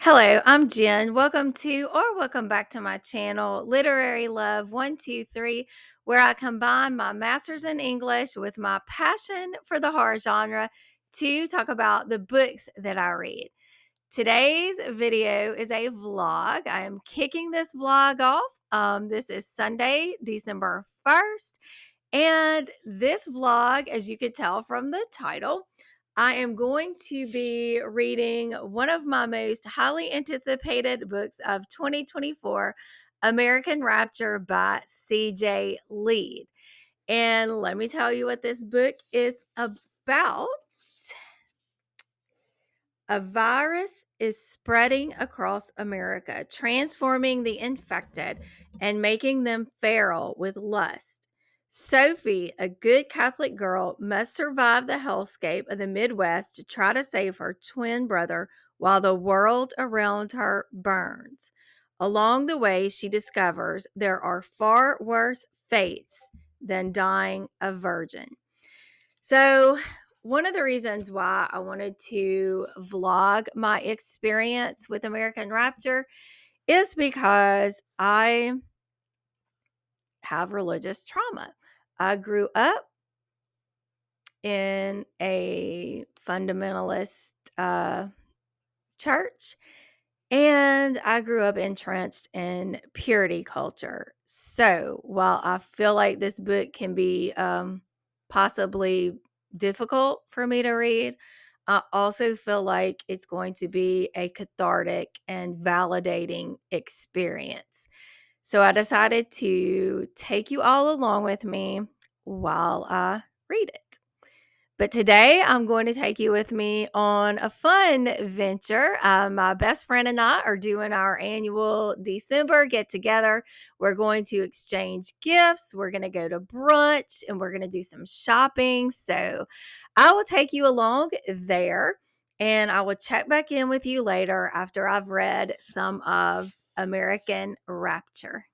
Hello, I'm Jen. Welcome back to my channel, Literary Love 123, where I combine my master's in English with my passion for the horror genre to talk about the books that I read. Today's video is a vlog. I am kicking this vlog off. This is Sunday, December 1st. And this vlog, as you could tell from the title, I am going to be reading one of my most highly anticipated books of 2024, American Rapture by C J Leede. And let me tell you what this book is about. A virus is spreading across America, transforming the infected and making them feral with lust. Sophie, a good Catholic girl, must survive the hellscape of the Midwest to try to save her twin brother while the world around her burns. Along the way, she discovers there are far worse fates than dying a virgin. So, one of the reasons why I wanted to vlog my experience with American Rapture is because I have religious trauma. I grew up in a fundamentalist church, and I grew up entrenched in purity culture. So while I feel like this book can be possibly difficult for me to read, I also feel like it's going to be a cathartic and validating experience. So I decided to take you all along with me while I read it. But today I'm going to take you with me on a fun venture. My best friend and I are doing our annual December get together. We're going to exchange gifts. We're going to go to brunch and we're going to do some shopping. So I will take you along there and I will check back in with you later after I've read some of American Rapture.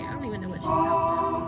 I don't even know what she's talking about.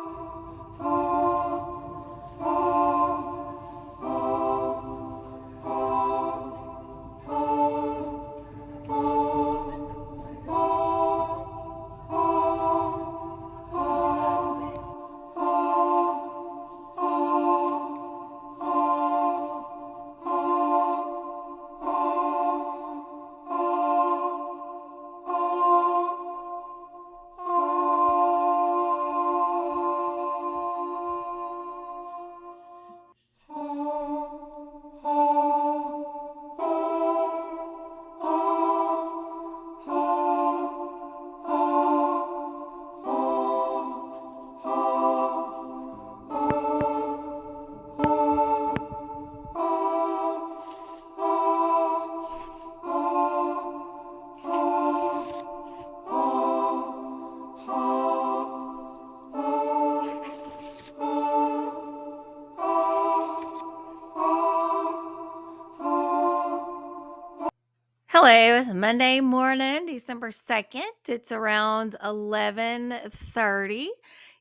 Hello, it's Monday morning, December 2nd. It's around 11:30.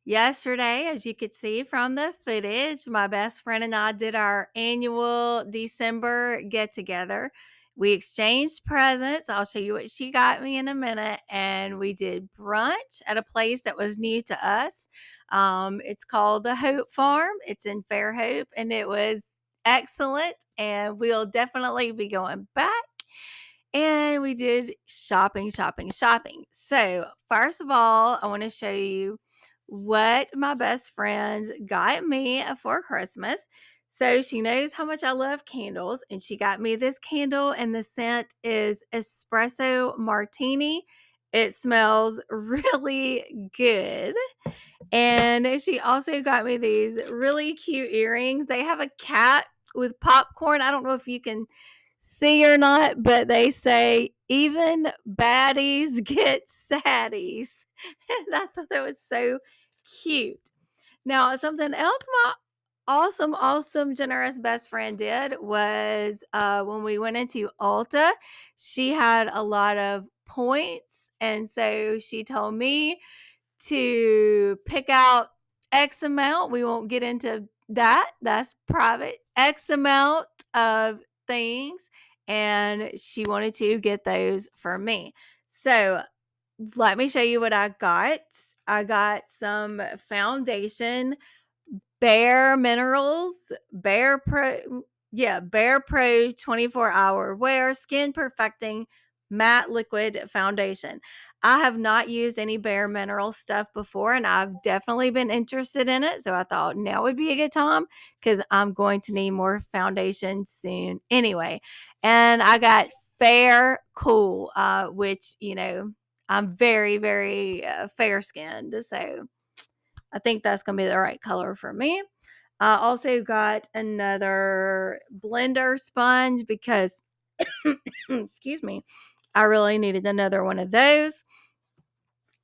Yesterday, as you could see from the footage, my best friend and I did our annual December get together. We exchanged presents. I'll show you what she got me in a minute. And we did brunch at a place that was new to us. It's called the Hope Farm. It's in Fairhope, and it was excellent. And we'll definitely be going back. And we did shopping, shopping, shopping. So, first of all, I want to show you what my best friend got me for Christmas. So, she knows how much I love candles, and she got me this candle, and the scent is espresso martini. It smells really good. And she also got me these really cute earrings. They have a cat with popcorn. I don't know if you can see or not, but they say even baddies get saddies. And I thought that was so cute. Now, something else my awesome, generous best friend did was when we went into Ulta, she had a lot of points. And so she told me to pick out X amount. We won't get into that. That's private. X amount of things. And she wanted to get those for me. So let me show you what I got. I got some foundation, Bare Minerals, Bare Pro 24-hour wear, skin perfecting matte liquid foundation. I have not used any Bare Mineral stuff before, and I've definitely been interested in it. So I thought now would be a good time because I'm going to need more foundation soon anyway. And I got Fair Cool, which, I'm very, very fair skinned. So I think that's going to be the right color for me. I also got another blender sponge because, excuse me, I really needed another one of those.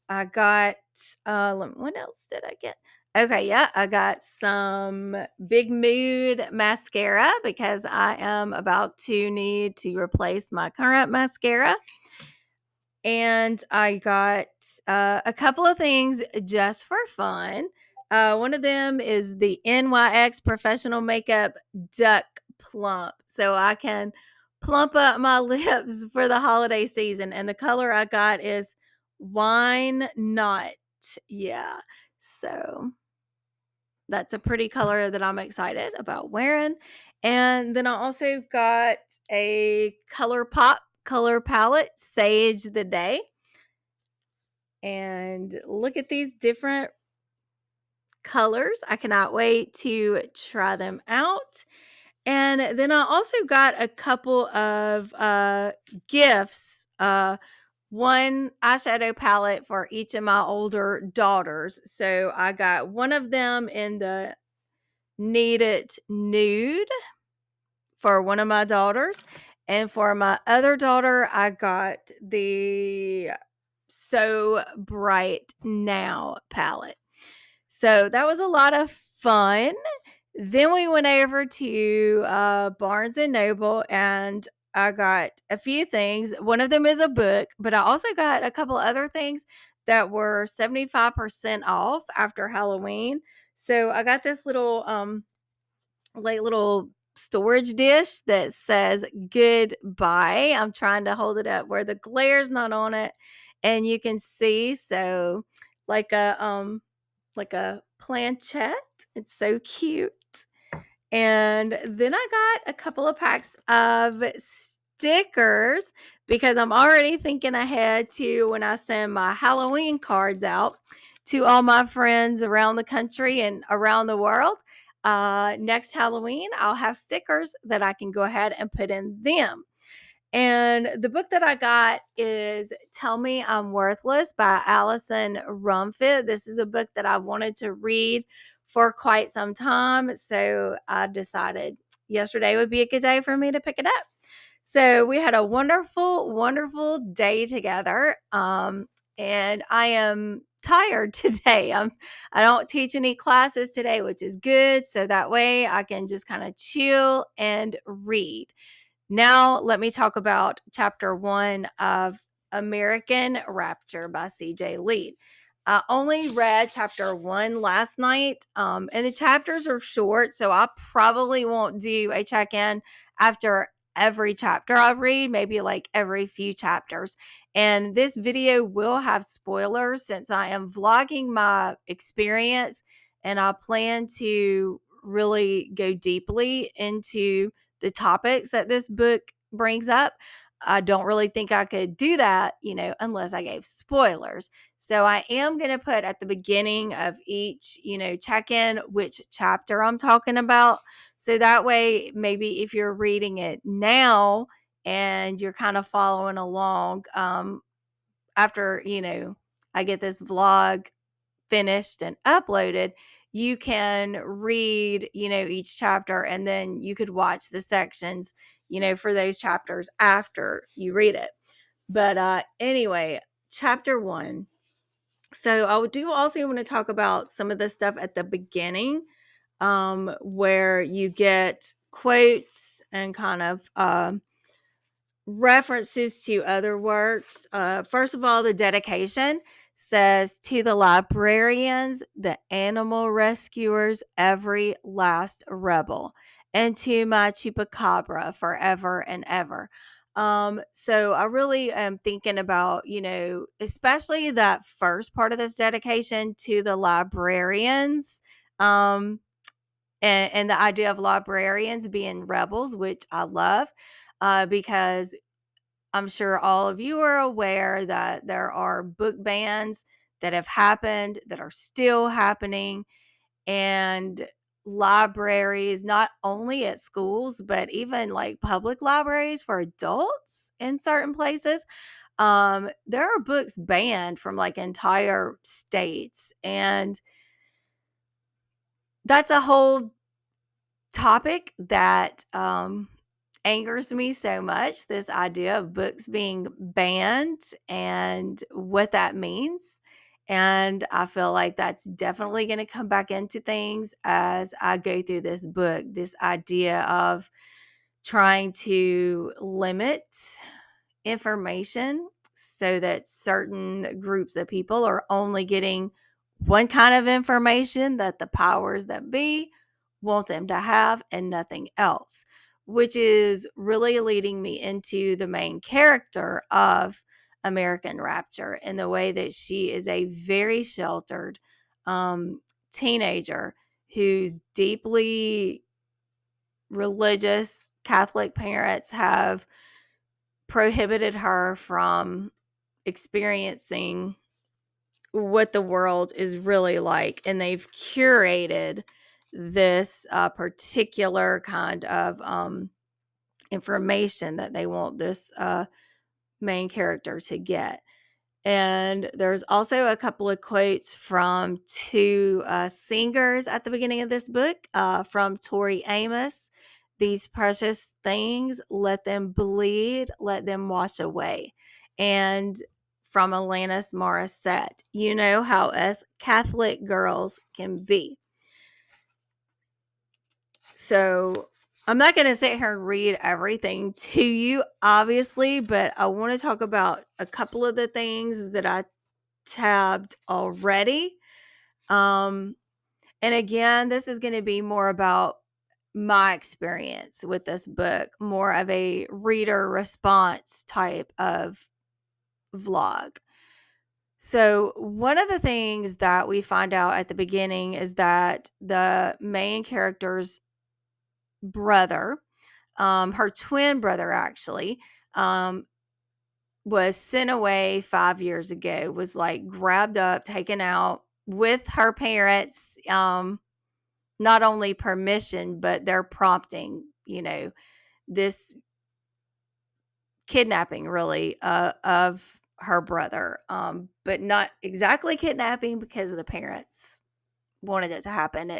I got, what else did I get? Okay, yeah, I got some Big Mood mascara because I am about to need to replace my current mascara. And I got a couple of things just for fun. One of them is the NYX Professional Makeup Duck Plump. So I can plump up my lips for the holiday season. And the color I got is Wine Not. Yeah. So that's a pretty color that I'm excited about wearing. And then I also got a ColourPop color palette, Sage the Day. And look at these different colors. I cannot wait to try them out. And then I also got a couple of gifts. One eyeshadow palette for each of my older daughters. So I got one of them in the Need It Nude for one of my daughters. And for my other daughter, I got the So Bright Now palette. So that was a lot of fun. Then we went over to Barnes and Noble and I got a few things. One of them is a book, but I also got a couple other things that were 75% off after Halloween. So I got this little storage dish that says goodbye. I'm trying to hold it up where the glare's not on it and you can see. So like a planchette. It's so cute. And then I got a couple of packs of stickers because I'm already thinking ahead to when I send my Halloween cards out to all my friends around the country and around the world. Next Halloween, I'll have stickers that I can go ahead and put in them. And the book that I got is Tell Me I'm Worthless by Allison Rumfitt. This is a book that I wanted to read for quite some time. So I decided yesterday would be a good day for me to pick it up. So we had a wonderful, wonderful day together. And I am tired today. I don't teach any classes today, which is good. So that way I can just kind of chill and read. Now, let me talk about chapter 1 of American Rapture by C J Leede. I only read chapter 1 last night, and the chapters are short, so I probably won't do a check in after every chapter I read, maybe like every few chapters. And this video will have spoilers since I am vlogging my experience, and I plan to really go deeply into the topics that this book brings up. I don't really think I could do that, unless I gave spoilers. So I am going to put at the beginning of each, check in which chapter I'm talking about. So that way, maybe if you're reading it now and you're kind of following along, after, I get this vlog finished and uploaded, you can read, each chapter and then you could watch the sections, for those chapters after you read it. But anyway, chapter 1. So I do also want to talk about some of the stuff at the beginning, where you get quotes and kind of references to other works. First of all, the dedication says, "To the librarians, the animal rescuers, every last rebel, and to my chupacabra forever and ever." So I really am thinking about, especially that first part of this dedication to the librarians. And the idea of librarians being rebels, which I love, because I'm sure all of you are aware that there are book bans that have happened, that are still happening, and libraries, not only at schools, but even like public libraries for adults in certain places. There are books banned from like entire states. And that's a whole topic that angers me so much, this idea of books being banned and what that means. And I feel like that's definitely going to come back into things as I go through this book, this idea of trying to limit information so that certain groups of people are only getting one kind of information that the powers that be want them to have and nothing else, which is really leading me into the main character of American Rapture and the way that she is a very sheltered teenager whose deeply religious Catholic parents have prohibited her from experiencing what the world is really like. And they've curated this particular kind of information that they want this main character to get. And there's also a couple of quotes from two singers at the beginning of this book, from Tori Amos. "These precious things, let them bleed, let them wash away." And from Alanis Morissette, "You know how us Catholic girls can be." So I'm not going to sit here and read everything to you, obviously, but I want to talk about a couple of the things that I tabbed already. Um, and again, this is going to be more about my experience with this book, more of a reader response type of vlog. So, one of the things that we find out at the beginning is that the main character's brother, her twin brother actually, um, was sent away 5 years ago, was like grabbed up, taken out with her parents, not only permission, but their prompting, this kidnapping really, of her brother, but not exactly kidnapping because of the parents wanted it to happen.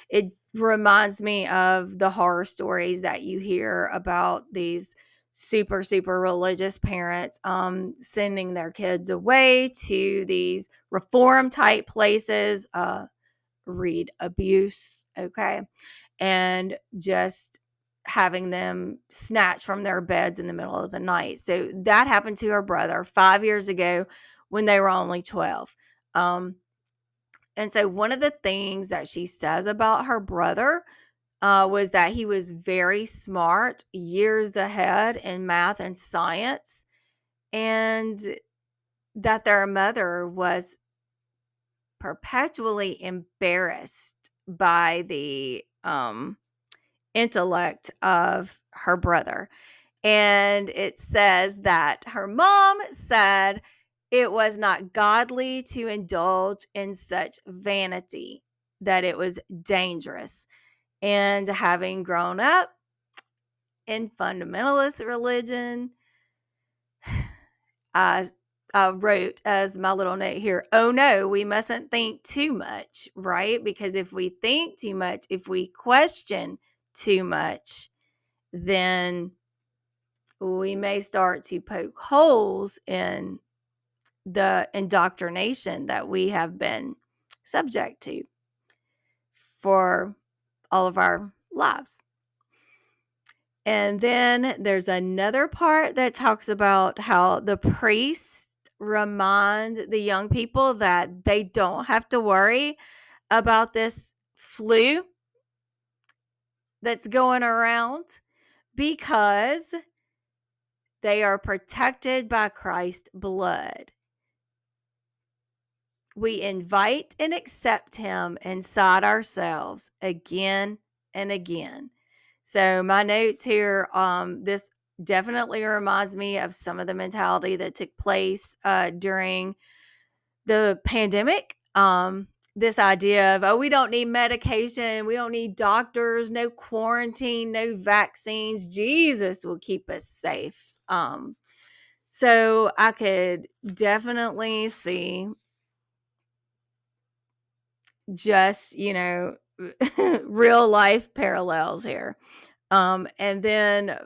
It reminds me of the horror stories that you hear about these super super religious parents sending their kids away to these reform type places, read abuse, okay, and just having them snatched from their beds in the middle of the night. So that happened to her brother 5 years ago when they were only 12. And so one of the things that she says about her brother was that he was very smart, years ahead in math and science, and that their mother was perpetually embarrassed by the intellect of her brother. And it says that her mom said it was not godly to indulge in such vanity, that it was dangerous. And having grown up in fundamentalist religion, I, I wrote as my little note here, "Oh no, we mustn't think too much," right? Because if we think too much, if we question too much, then we may start to poke holes in the indoctrination that we have been subject to for all of our lives. And then there's another part that talks about how the priests remind the young people that they don't have to worry about this flu that's going around because they are protected by Christ's blood. We invite and accept him inside ourselves again and again. So my notes here, this definitely reminds me of some of the mentality that took place during the pandemic. This idea of, oh, we don't need medication, we don't need doctors, no quarantine, no vaccines. Jesus will keep us safe. So I could definitely see just, real life parallels here. And then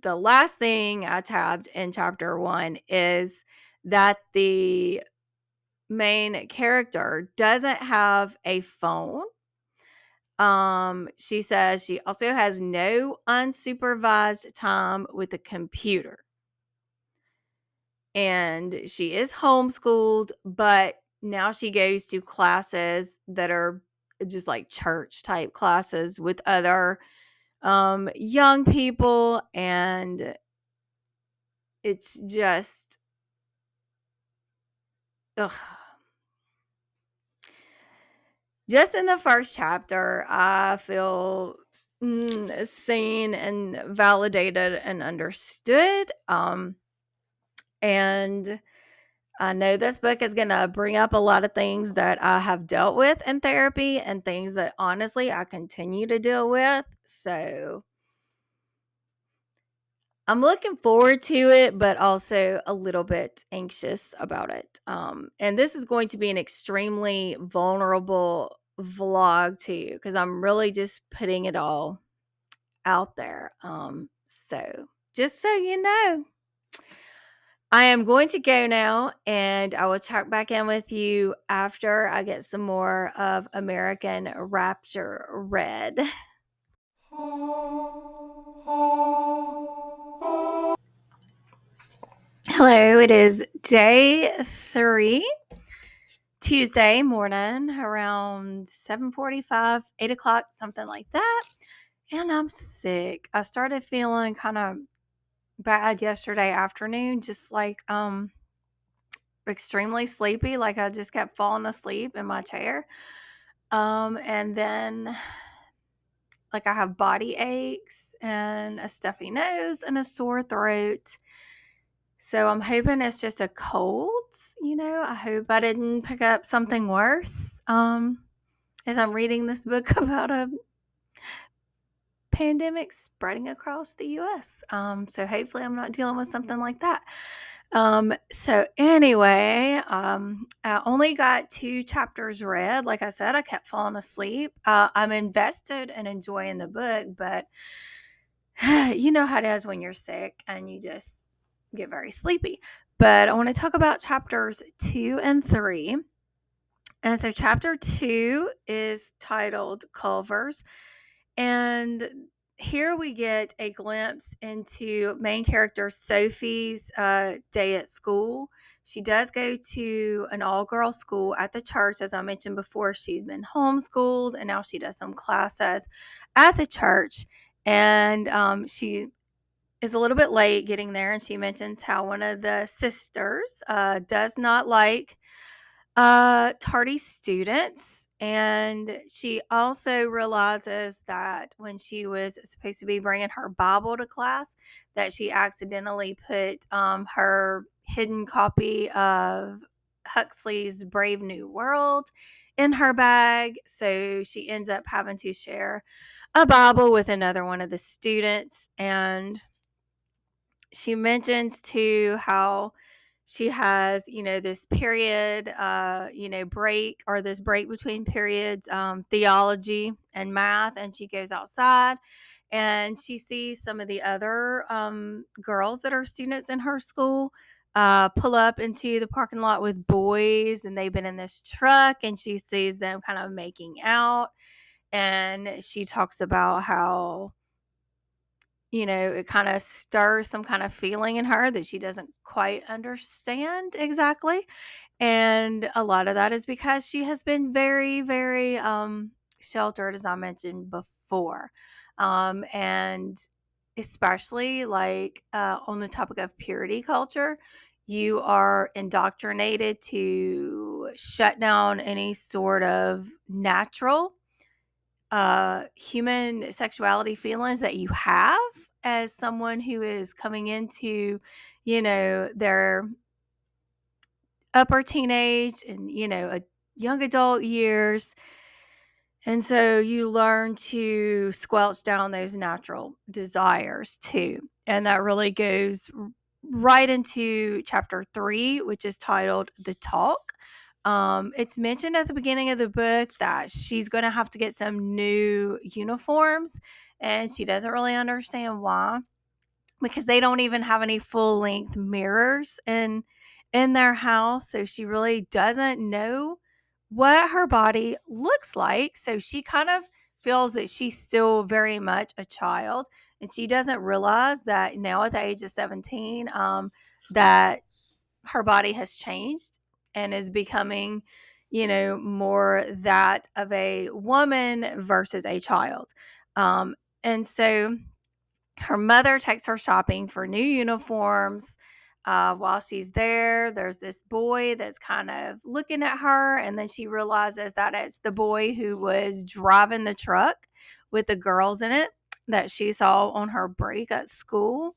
the last thing I tabbed in chapter 1 is that the main character doesn't have a phone. She says she also has no unsupervised time with a computer. And she is homeschooled, but now she goes to classes that are just like church type classes with other young people, and it's just ugh. Just in the first chapter, I feel seen and validated and understood. And I know this book is going to bring up a lot of things that I have dealt with in therapy and things that honestly I continue to deal with. So I'm looking forward to it, but also a little bit anxious about it. And this is going to be an extremely vulnerable vlog too, because I'm really just putting it all out there. So just so you know, I am going to go now, and I will check back in with you after I get some more of American Rapture read. Hello, it is day 3, Tuesday morning, around 7:45, 8 o'clock, something like that. And I'm sick. I started feeling kind of bad yesterday afternoon, just like extremely sleepy, like I just kept falling asleep in my chair. And then like I have body aches and a stuffy nose and a sore throat. So I'm hoping it's just a cold, I hope I didn't pick up something worse. As I'm reading this book about a pandemic spreading across the US. So hopefully I'm not dealing with something like that. So anyway, I only got 2 chapters read. Like I said, I kept falling asleep. I'm invested and enjoying the book, but you know how it is when you're sick and you just get very sleepy. But I want to talk about chapters 2 and 3. And so chapter 2 is titled Culvers. And here we get a glimpse into main character Sophie's day at school. She does go to an all-girls school at the church. As I mentioned before, she's been homeschooled, and now she does some classes at the church. And she is a little bit late getting there, and she mentions how one of the sisters does not like tardy students. And she also realizes that when she was supposed to be bringing her Bible to class, that she accidentally put her hidden copy of Huxley's Brave New World in her bag. So she ends up having to share a Bible with another one of the students. And she mentions too how she has, this period, break, or this break between periods, theology and math, and she goes outside And she sees some of the other girls that are students in her school pull up into the parking lot with boys, and they've been in this truck, and she sees them kind of making out. And she talks about how, it kind of stirs some kind of feeling in her that she doesn't quite understand exactly. And a lot of that is because she has been very, very sheltered, as I mentioned before. And especially like on the topic of purity culture, you are indoctrinated to shut down any sort of natural human sexuality feelings that you have as someone who is coming into, their upper teenage and, a young adult years. And so you learn to squelch down those natural desires too. And that really goes right into chapter 3, which is titled The Talk. It's mentioned at the beginning of the book that she's going to have to get some new uniforms, and she doesn't really understand why, because they don't even have any full length mirrors in their house. So she really doesn't know what her body looks like. So she kind of feels that she's still very much a child, and she doesn't realize that now at the age of 17, that her body has changed and is becoming, more that of a woman versus a child. And so her mother takes her shopping for new uniforms. While she's there, there's this boy that's kind of looking at her, and then she realizes that it's the boy who was driving the truck with the girls in it that she saw on her break at school.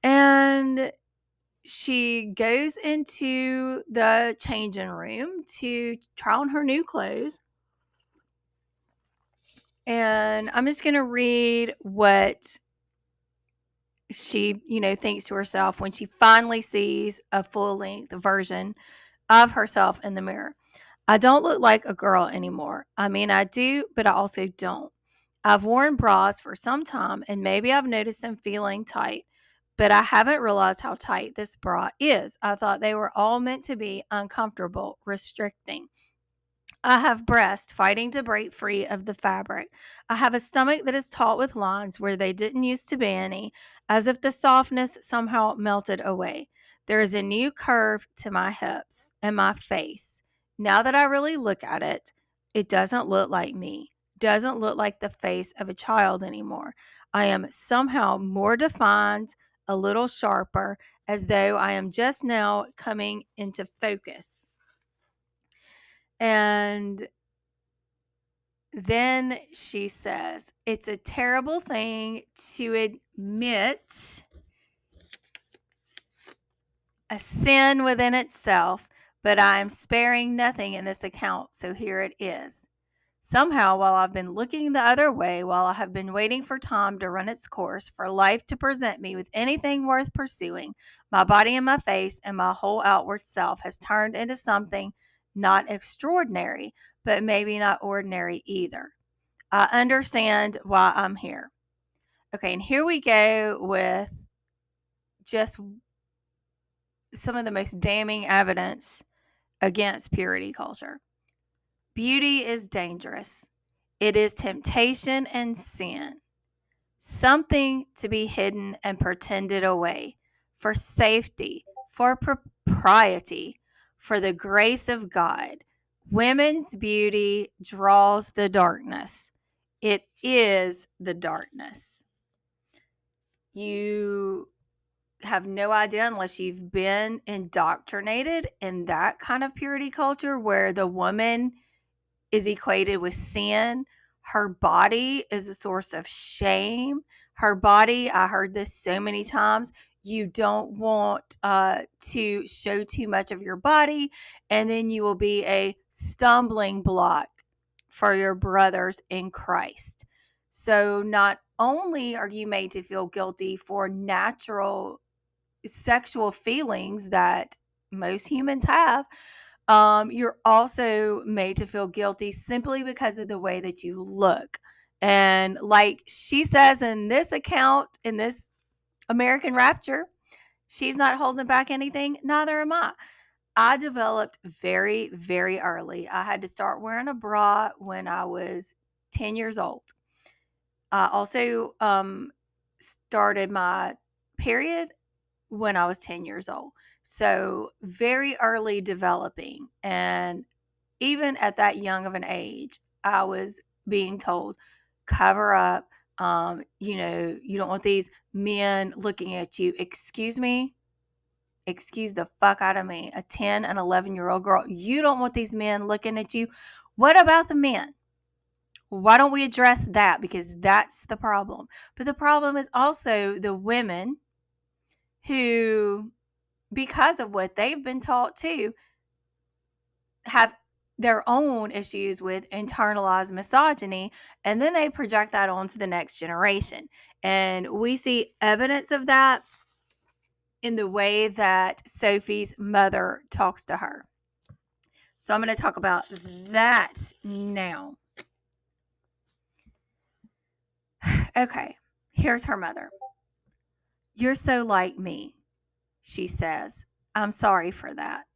And she goes into the changing room to try on her new clothes. And I'm just going to read what she, thinks to herself when she finally sees a full length version of herself in the mirror. I don't look like a girl anymore. I mean, I do, but I also don't. I've worn bras for some time, and maybe I've noticed them feeling tight, but I haven't realized how tight this bra is. I thought they were all meant to be uncomfortable, restricting. I have breasts fighting to break free of the fabric. I have a stomach that is taut with lines where they didn't used to be any, as if the softness somehow melted away. There is a new curve to my hips and my face. Now that I really look at it, it doesn't look like me, doesn't look like the face of a child anymore. I am somehow more defined, a little sharper, as though I am just now coming into focus. And then she says, it's a terrible thing to admit, a sin within itself, but I am sparing nothing in this account, so here it is. Somehow, while I've been looking the other way, while I have been waiting for time to run its course, for life to present me with anything worth pursuing, my body and my face and my whole outward self has turned into something not extraordinary, but maybe not ordinary either. I understand why I'm here. Okay, and here we go with just some of the most damning evidence against purity culture. Beauty is dangerous. It is temptation and sin. Something to be hidden and pretended away for safety, for propriety, for the grace of God. Women's beauty draws the darkness. It is the darkness. You have no idea unless you've been indoctrinated in that kind of purity culture where the woman is equated with sin. Her body is a source of shame. Her body, I heard this so many times, you don't want to show too much of your body, and then you will be a stumbling block for your brothers in Christ. So not only are you made to feel guilty for natural sexual feelings that most humans have, you're also made to feel guilty simply because of the way that you look And like she says in this account, in this American Rapture, she's not holding back anything. Neither am I. I developed very, very early. I had to start wearing a bra when I was 10 years old. I also started my period when I was 10 years old. So very early developing. And even at that young of an age, I was being told, cover up. You don't want these men looking at you. Excuse me. Excuse the fuck out of me. A 10 and 11-year-old girl. You don't want these men looking at you. What about the men? Why don't we address that? Because that's the problem. But the problem is also the women who, because of what they've been taught too, have their own issues with internalized misogyny, and then they project that onto the next generation. And we see evidence of that in the way that Sophie's mother talks to her. So I'm going to talk about that now. Okay, here's her mother. You're so like me, she says. I'm sorry for that.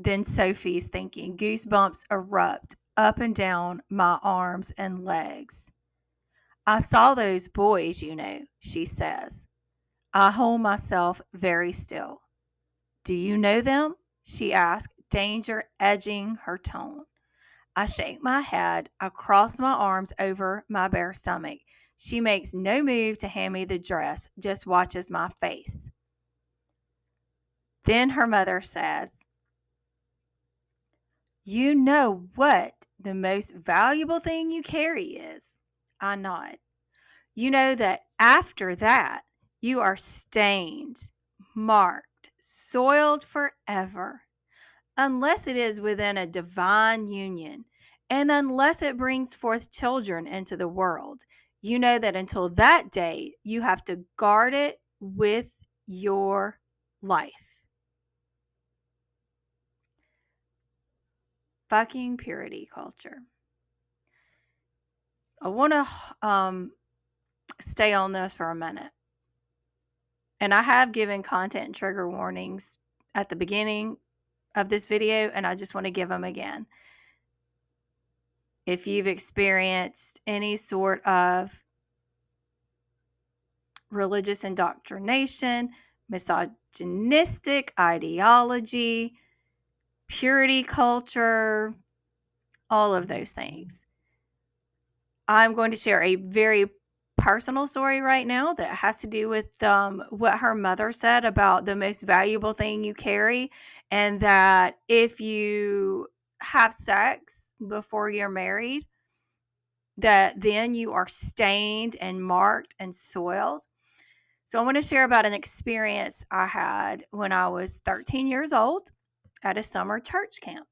Then Sophie's thinking, goosebumps erupt up and down my arms and legs. I saw those boys, she says. I hold myself very still. Do you know them? She asks, danger edging her tone. I shake my head. I cross my arms over my bare stomach. She makes no move to hand me the dress, just watches my face. Then her mother says, you know what the most valuable thing you carry is? I nod. You know that after that, you are stained, marked, soiled forever, unless it is within a divine union, and unless it brings forth children into the world. You know that until that day, you have to guard it with your life. Fucking purity culture. I want to stay on this for a minute. And I have given content and trigger warnings at the beginning of this video, and I just want to give them again. If you've experienced any sort of religious indoctrination, misogynistic ideology, purity culture, all of those things. I'm going to share a very personal story right now that has to do with what her mother said about the most valuable thing you carry, and that if you have sex before you're married, that then you are stained and marked and soiled. So I want to share about an experience I had when I was 13 years old at a summer church camp.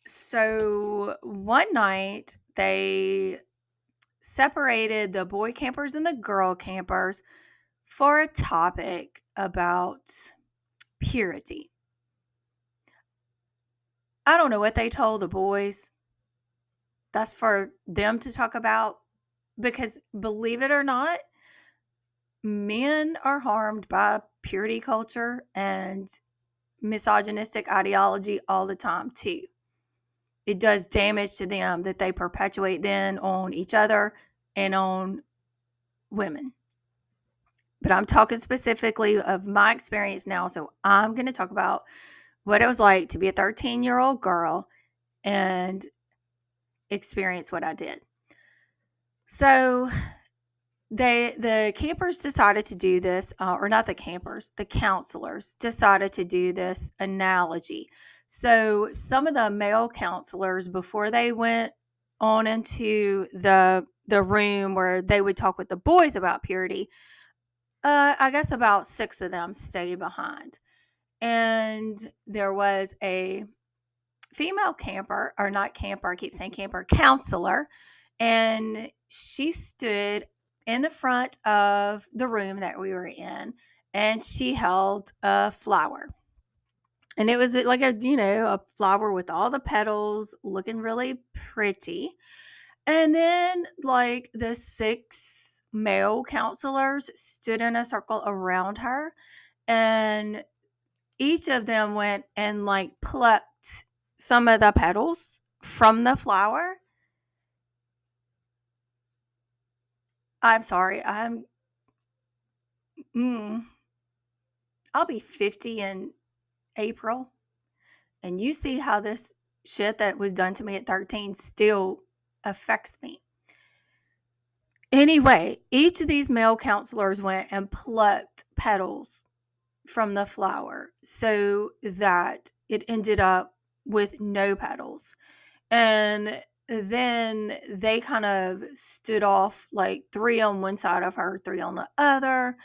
So one night they separated the boy campers and the girl campers for a topic about purity. I don't know what they told the boys. That's for them to talk about, because believe it or not, men are harmed by purity culture and misogynistic ideology all the time too. It does damage to them that they perpetuate then on each other and on women. But I'm talking specifically of my experience now. So I'm going to talk about what it was like to be a 13-year-old girl and experience what I did. So the campers decided to do this, or not the campers, the counselors decided to do this analogy. So some of the male counselors, before they went on into the room where they would talk with the boys about purity, I guess about 6 of them stayed behind. And there was a female camper, or not camper, I keep saying camper, counselor, and she stood in the front of the room that we were in, and she held a flower. And it was like a flower with all the petals looking really pretty. And then, like, the 6 male counselors stood in a circle around her, and each of them went and, like, plucked some of the petals from the flower. I'm sorry. Mm, I'll be 50 in April, and you see how this shit that was done to me at 13 still affects me. Anyway, each of these male counselors went and plucked petals from the flower so that it ended up with no petals. And then they kind of stood off, like 3 on one side of her, 3 on the other.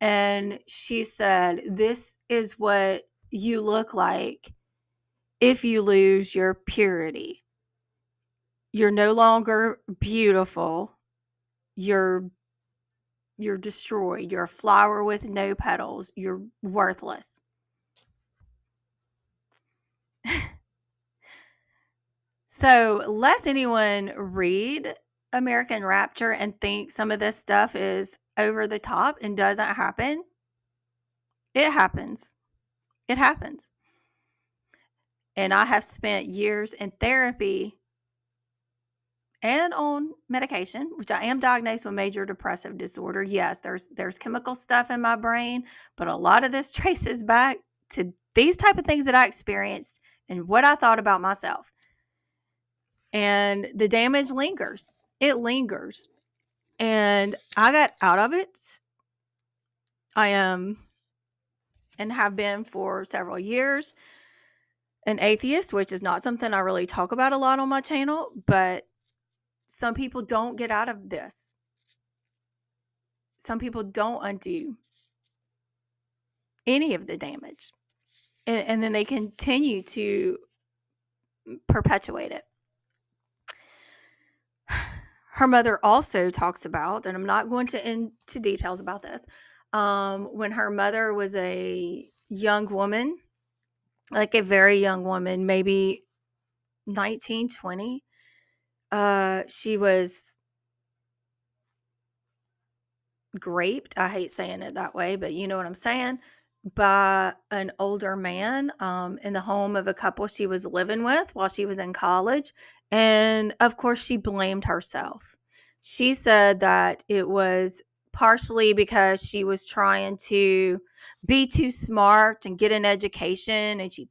And she said, "This is what you look like if you lose your purity. You're no longer beautiful. You're destroyed. You're a flower with no petals. You're worthless." So, lest anyone read American Rapture and think some of this stuff is over the top and doesn't happen, it happens. It happens. And I have spent years in therapy and on medication, which I am diagnosed with major depressive disorder. Yes, there's chemical stuff in my brain, but a lot of this traces back to these type of things that I experienced and what I thought about myself. And the damage lingers. It lingers. And I got out of it. I am and have been for several years an atheist, which is not something I really talk about a lot on my channel, but some people don't get out of this. Some people don't undo any of the damage. And then they continue to perpetuate it. Her mother also talks about, and I'm not going to into details about this, when her mother was a young woman, like a very young woman, maybe 19, 20, she was graped. I hate saying it that way, but you know what I'm saying, by an older man in the home of a couple she was living with while she was in college. And of course, she blamed herself. She said that it was partially because she was trying to be too smart and get an education. And she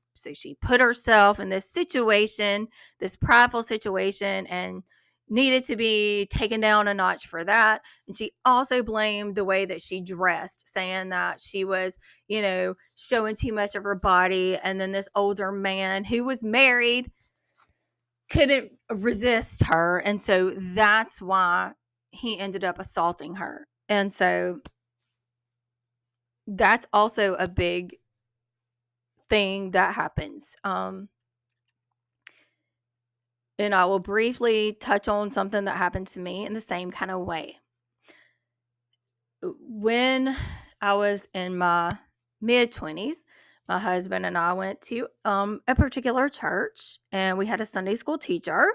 put herself in this situation, this prideful situation, and needed to be taken down a notch for that. And she also blamed the way that she dressed, saying that she was, showing too much of her body. And then this older man who was married couldn't resist her. And so that's why he ended up assaulting her. And so that's also a big thing that happens. And I will briefly touch on something that happened to me in the same kind of way. When I was in my mid-20s, my husband and I went to a particular church, and we had a Sunday school teacher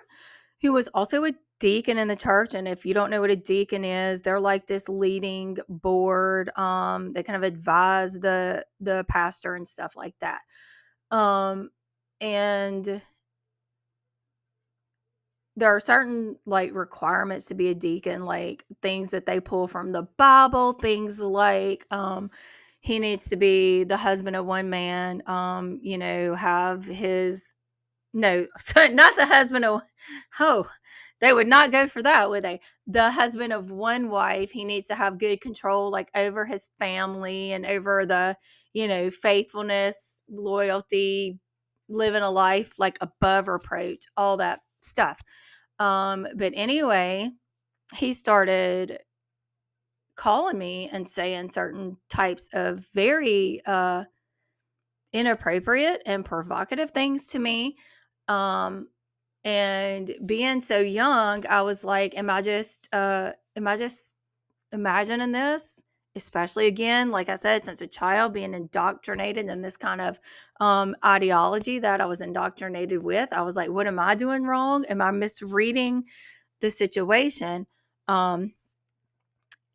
who was also a deacon in the church. And if you don't know what a deacon is, they're like this leading board. They kind of advise the pastor and stuff like that. And there are certain like requirements to be a deacon, like things that they pull from the Bible, things like he needs to be the husband of one man, have his no, so not the husband of oh, they would not go for that, would they? The husband of one wife, he needs to have good control like over his family and over the, faithfulness, loyalty, living a life like above reproach, all that stuff. But anyway, he started calling me and saying certain types of very inappropriate and provocative things to me. And being so young, I was like, am I just imagining this? especially again, like I said, since a child being indoctrinated in this kind of ideology that I was indoctrinated with. I was like, what am I doing wrong? Am I misreading the situation? Um,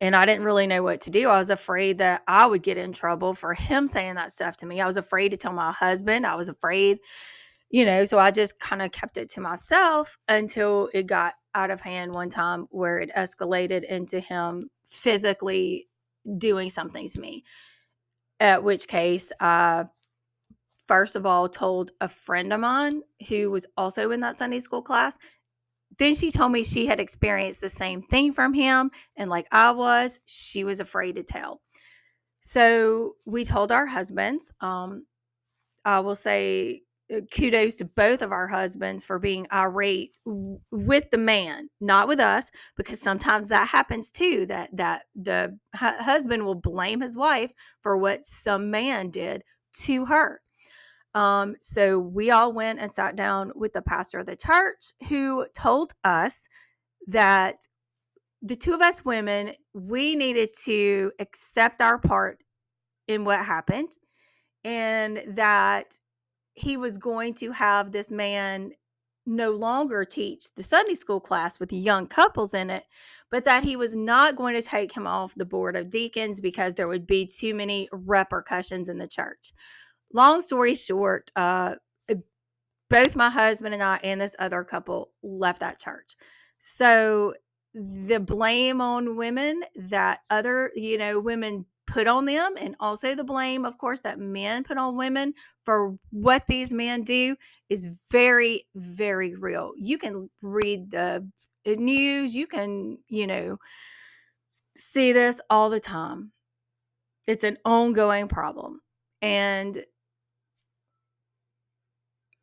and I didn't really know what to do. I was afraid that I would get in trouble for him saying that stuff to me. I was afraid to tell my husband. I was afraid, so I just kind of kept it to myself until it got out of hand one time where it escalated into him physically doing something to me. At which case, I first of all told a friend of mine who was also in that Sunday school class. Then she told me she had experienced the same thing from him. And like I was, she was afraid to tell. So we told our husbands. I will say kudos to both of our husbands for being irate with the man, not with us, because sometimes that happens too. That the husband will blame his wife for what some man did to her. So we all went and sat down with the pastor of the church, who told us that the two of us women, we needed to accept our part in what happened, and that he was going to have this man no longer teach the Sunday school class with young couples in it, but that he was not going to take him off the board of deacons because there would be too many repercussions in the church. Long story short, both my husband and I and this other couple left that church. So the blame on women that other, women put on them, and also the blame, of course, that men put on women for what these men do is very, very real. You can read the news, you can, see this all the time. It's an ongoing problem. And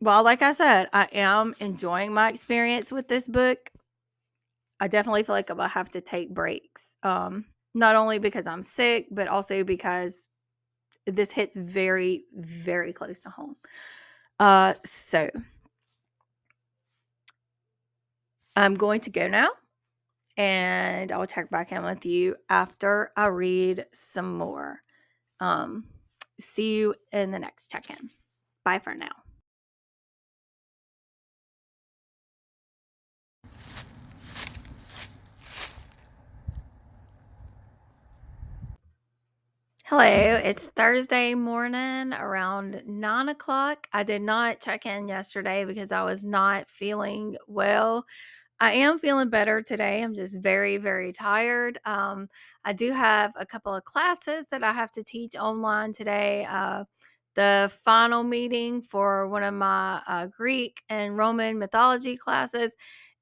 well, like I said, I am enjoying my experience with this book. I definitely feel like I'm gonna have to take breaks. Not only because I'm sick, but also because this hits very, very close to home. So I'm going to go now, and I'll check back in with you after I read some more. Um, See you in the next check-in. Bye for now. Hello, it's Thursday morning around 9 o'clock. I did not check in yesterday because I was not feeling well. I am feeling better today. I'm just very, very tired. I do have a couple of classes that I have to teach online today. The final meeting for one of my Greek and Roman mythology classes,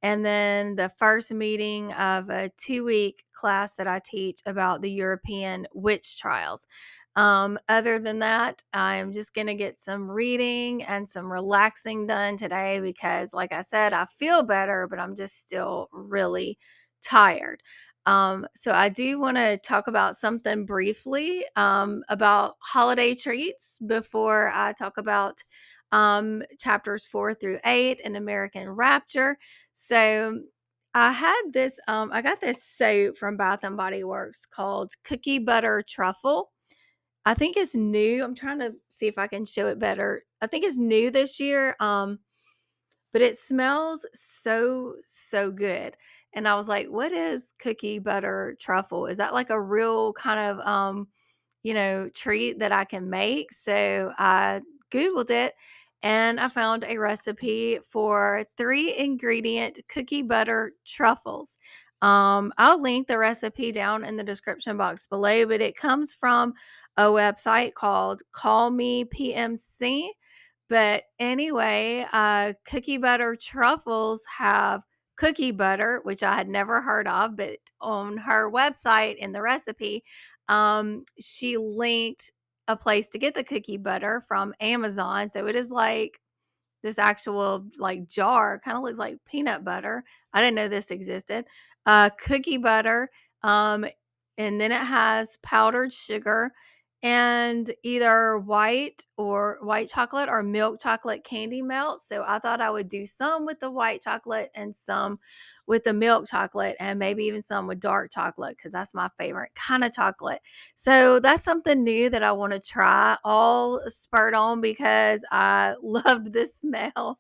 and then the first meeting of a 2-week class that I teach about the European witch trials. Other than that, I'm just going to get some reading and some relaxing done today because, like I said, I feel better, but I'm just still really tired. So I do want to talk about something briefly about holiday treats before I talk about chapters 4 through 8 in American Rapture. So I got this soap from Bath and Body Works called Cookie Butter Truffle. I think it's new. I'm trying to see if I can show it better. I think it's new this year. But it smells so, so good. And I was like, what is cookie butter truffle? Is that like a real kind of treat that I can make? So I Googled it and I found a recipe for 3 ingredient cookie butter truffles. I'll link the recipe down in the description box below, but it comes from a website called Call Me PMC. But anyway, cookie butter truffles have cookie butter, which I had never heard of, but on her website in the recipe, she linked a place to get the cookie butter from Amazon. So it is like this actual like jar, kind of looks like peanut butter. I didn't know this existed. Cookie butter, and then it has powdered sugar and either white chocolate or milk chocolate candy melt. So I thought I would do some with the white chocolate and some with the milk chocolate, and maybe even some with dark chocolate because that's my favorite kind of chocolate. So that's something new that I want to try, all spurred on because I loved the smell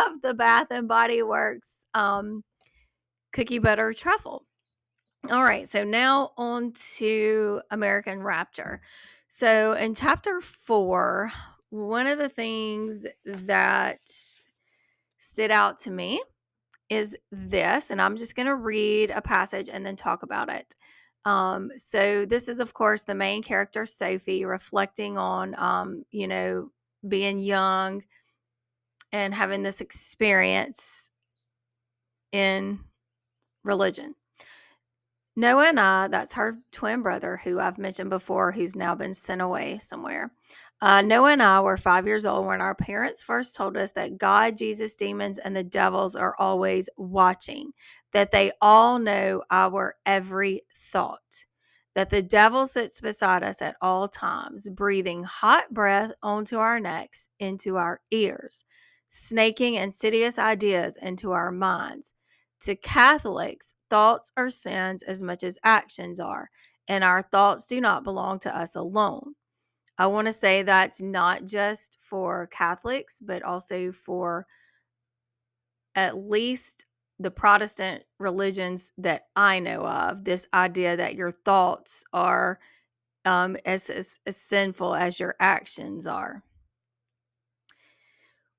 of the Bath and Body Works cookie butter truffle. All right, so now on to American Rapture. So in chapter 4, one of the things that stood out to me is this, and I'm just going to read a passage and then talk about it. So this is, of course, the main character, Sophie, reflecting on, being young and having this experience in religion. Noah and I, that's her twin brother who I've mentioned before, who's now been sent away somewhere. Noah and I were 5 years old when our parents first told us that God, Jesus, demons, and the devils are always watching, that they all know our every thought, that the devil sits beside us at all times, breathing hot breath onto our necks, into our ears, snaking insidious ideas into our minds. To Catholics, thoughts are sins as much as actions are, and our thoughts do not belong to us alone. I want to say that's not just for Catholics, but also for at least the Protestant religions that I know of. This idea that your thoughts are as sinful as your actions are.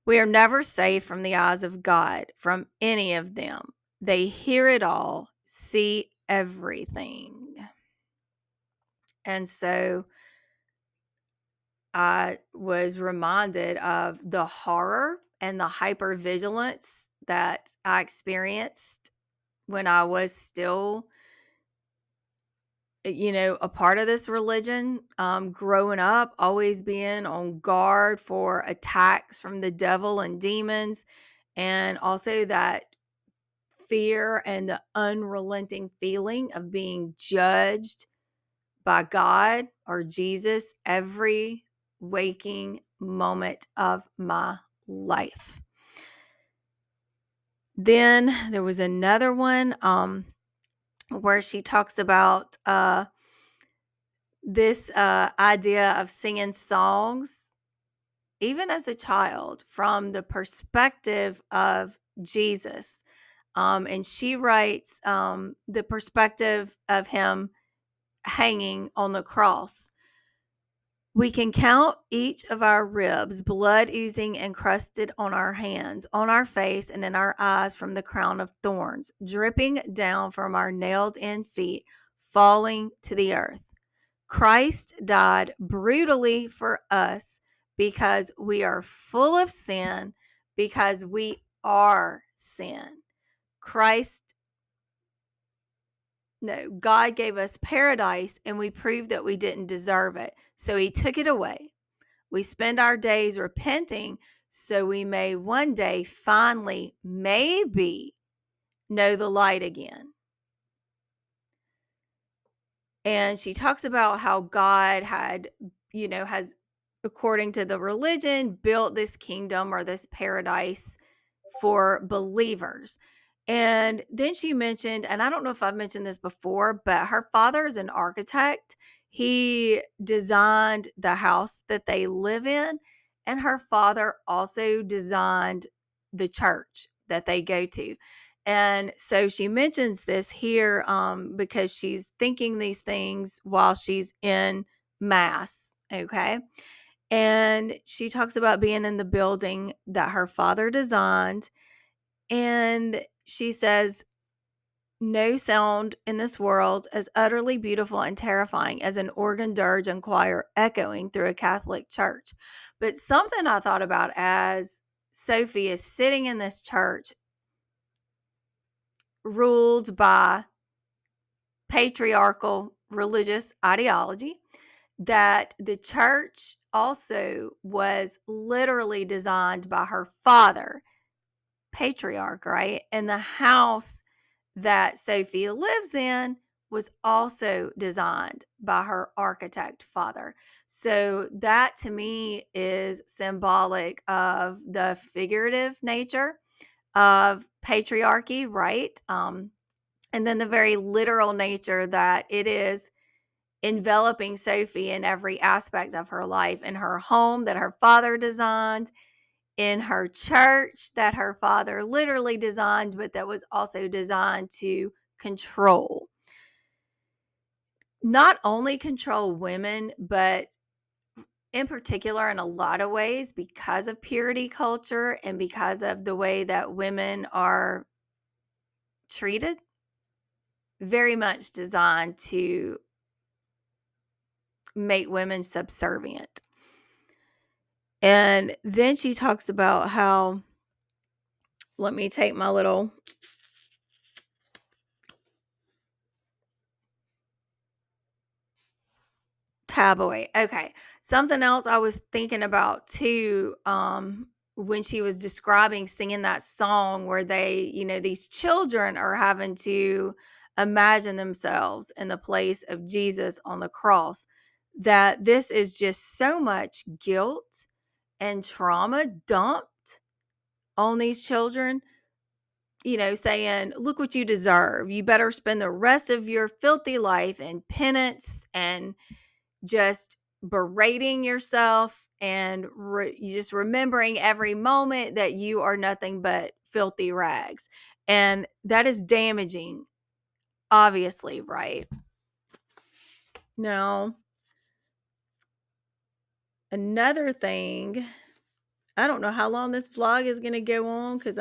We are never safe from the eyes of God, from any of them. They hear it all, see everything. And so I was reminded of the horror and the hypervigilance that I experienced when I was still, a part of this religion, growing up, always being on guard for attacks from the devil and demons, and also that fear and the unrelenting feeling of being judged by God or Jesus every waking moment of my life. Then there was another one where she talks about this idea of singing songs, even as a child, from the perspective of Jesus. And she writes the perspective of him hanging on the cross. We can count each of our ribs, blood oozing and crusted on our hands, on our face, and in our eyes from the crown of thorns, dripping down from our nailed-in feet, falling to the earth. Christ died brutally for us because we are full of sin, because we are sin. God gave us paradise and we proved that we didn't deserve it. So he took it away. We spend our days repenting so we may one day finally, maybe, know the light again. And she talks about how God has, according to the religion, built this kingdom or this paradise for believers. And then she mentioned, and I don't know if I've mentioned this before, but her father is an architect. He designed the house that they live in, and her father also designed the church that they go to. And so she mentions this here because she's thinking these things while she's in mass. Okay. And she talks about being in the building that her father designed. And she says, no sound in this world as utterly beautiful and terrifying as an organ, dirge, and choir echoing through a Catholic church. But something I thought about as Sophie is sitting in this church ruled by patriarchal religious ideology, that the church also was literally designed by her father, patriarch, right? And the house that Sophie lives in was also designed by her architect father. So that to me is symbolic of the figurative nature of patriarchy, right? And then the very literal nature that it is enveloping Sophie in every aspect of her life, in her home that her father designed, in her church that her father literally designed, but that was also designed to control. Not only control women, but in particular, in a lot of ways, because of purity culture and because of the way that women are treated, very much designed to make women subservient. And then she talks about how, let me take my little tab away. Okay. Something else I was thinking about too, when she was describing singing that song where they, these children are having to imagine themselves in the place of Jesus on the cross, that this is just so much guilt and trauma dumped on these children, saying, look what you deserve. You better spend the rest of your filthy life in penance and just berating yourself and you just remembering every moment that you are nothing but filthy rags. And that is damaging, obviously, right? Now, another thing, I don't know how long this vlog is going to go on because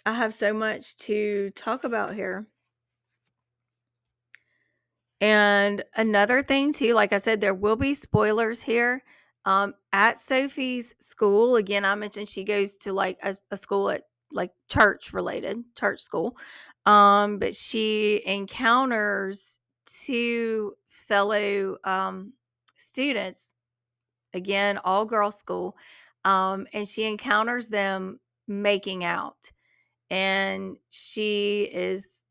I have so much to talk about here. And another thing too, like I said, there will be spoilers here. At Sophie's school, again, I mentioned she goes to like a school at like church school. But she encounters two fellow students, again, all girls school. And she encounters them making out. And she is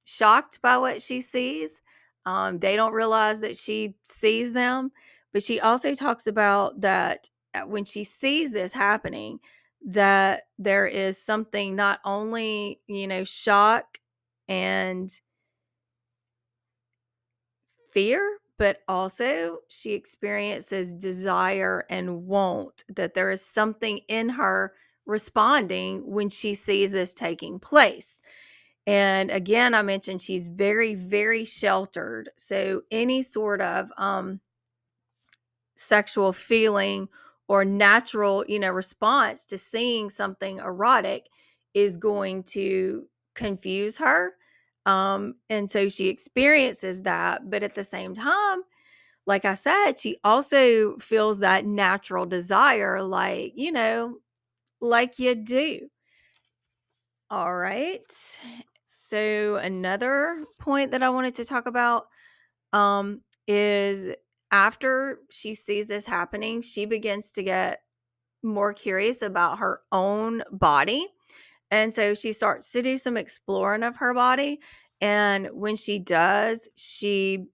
shocked by what she sees. They don't realize that she sees them, but she also talks about that when she sees this happening, that there is something not only, shock and fear, but also she experiences desire and want, that there is something in her responding when she sees this taking place. And again, I mentioned she's very, very sheltered. So any sort of sexual feeling or natural, response to seeing something erotic is going to confuse her. And so she experiences that. But at the same time, like I said, she also feels that natural desire, like you do. All right. So another point that I wanted to talk about is after she sees this happening, she begins to get more curious about her own body. And so she starts to do some exploring of her body. And when she does, she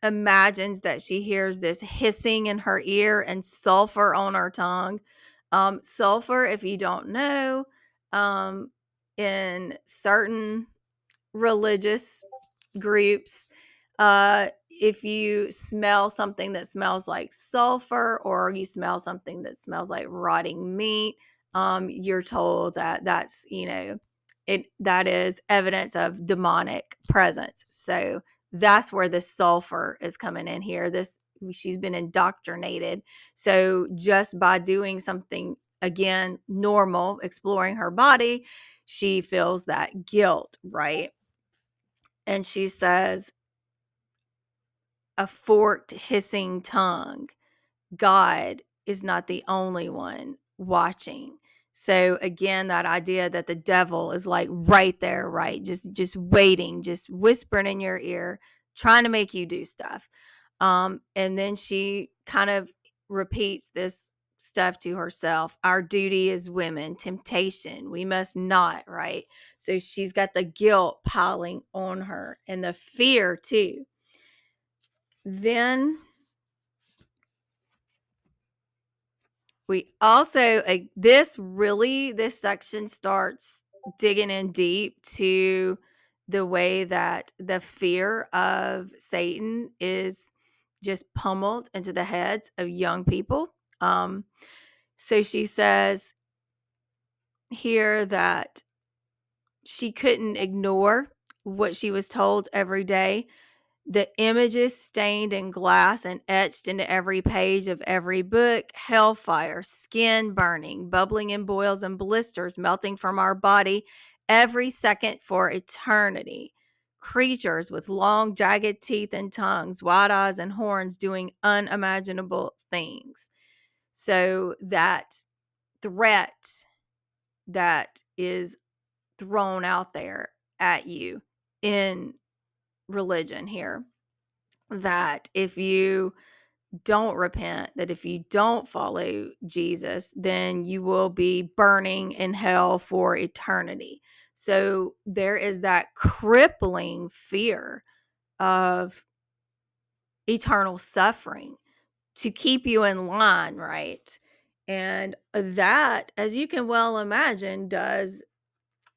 imagines that she hears this hissing in her ear and sulfur on her tongue. Sulfur, if you don't know, in certain religious groups, if you smell something that smells like sulfur or you smell something that smells like rotting meat, you're told that that's, that is evidence of demonic presence. So that's where the sulfur is coming in here. She's been indoctrinated. So just by doing something, again, normal, exploring her body, she feels that guilt, right? And she says, a forked, hissing tongue. God is not the only one watching. So again, that idea that the devil is like right there, right? Just waiting, just whispering in your ear, trying to make you do stuff. And then she kind of repeats this stuff to herself. Our duty as women, temptation, we must not, right? So she's got the guilt piling on her and the fear too. Then we also, this section starts digging in deep to the way that the fear of Satan is just pummeled into the heads of young people. So she says here that she couldn't ignore what she was told every day. The images stained in glass and etched into every page of every book, hellfire, skin burning, bubbling in boils and blisters, melting from our body every second for eternity. Creatures with long, jagged teeth and tongues, wide eyes and horns doing unimaginable things. So that threat that is thrown out there at you in religion here, that if you don't repent, that if you don't follow Jesus, then you will be burning in hell for eternity. So there is that crippling fear of eternal suffering to keep you in line, right? And that, as you can well imagine, does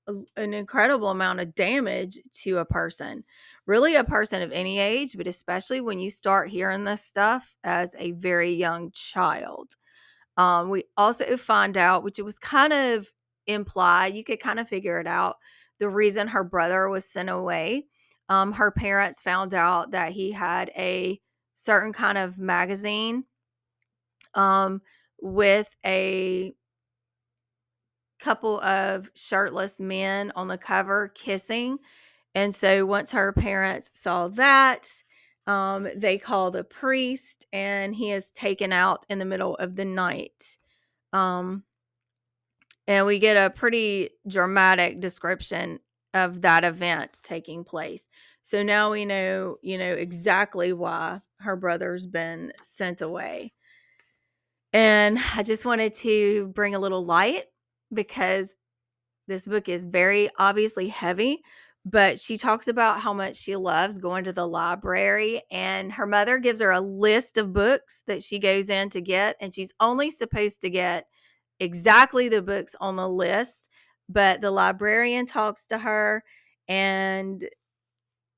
an incredible amount of damage to a person, really a person of any age, but especially when you start hearing this stuff as a very young child. We also find out, which it was kind of implied, you could kind of figure it out, the reason her brother was sent away. Her parents found out that he had a certain kind of magazine um, with a couple of shirtless men on the cover kissing. And so once her parents saw that, they call the priest and he is taken out in the middle of the night. Um, and we get a pretty dramatic description of that event taking place. So now we know, exactly why her brother's been sent away. And I just wanted to bring a little light because this book is very obviously heavy, but she talks about how much she loves going to the library, and her mother gives her a list of books that she goes in to get, and she's only supposed to get exactly the books on the list, but the librarian talks to her and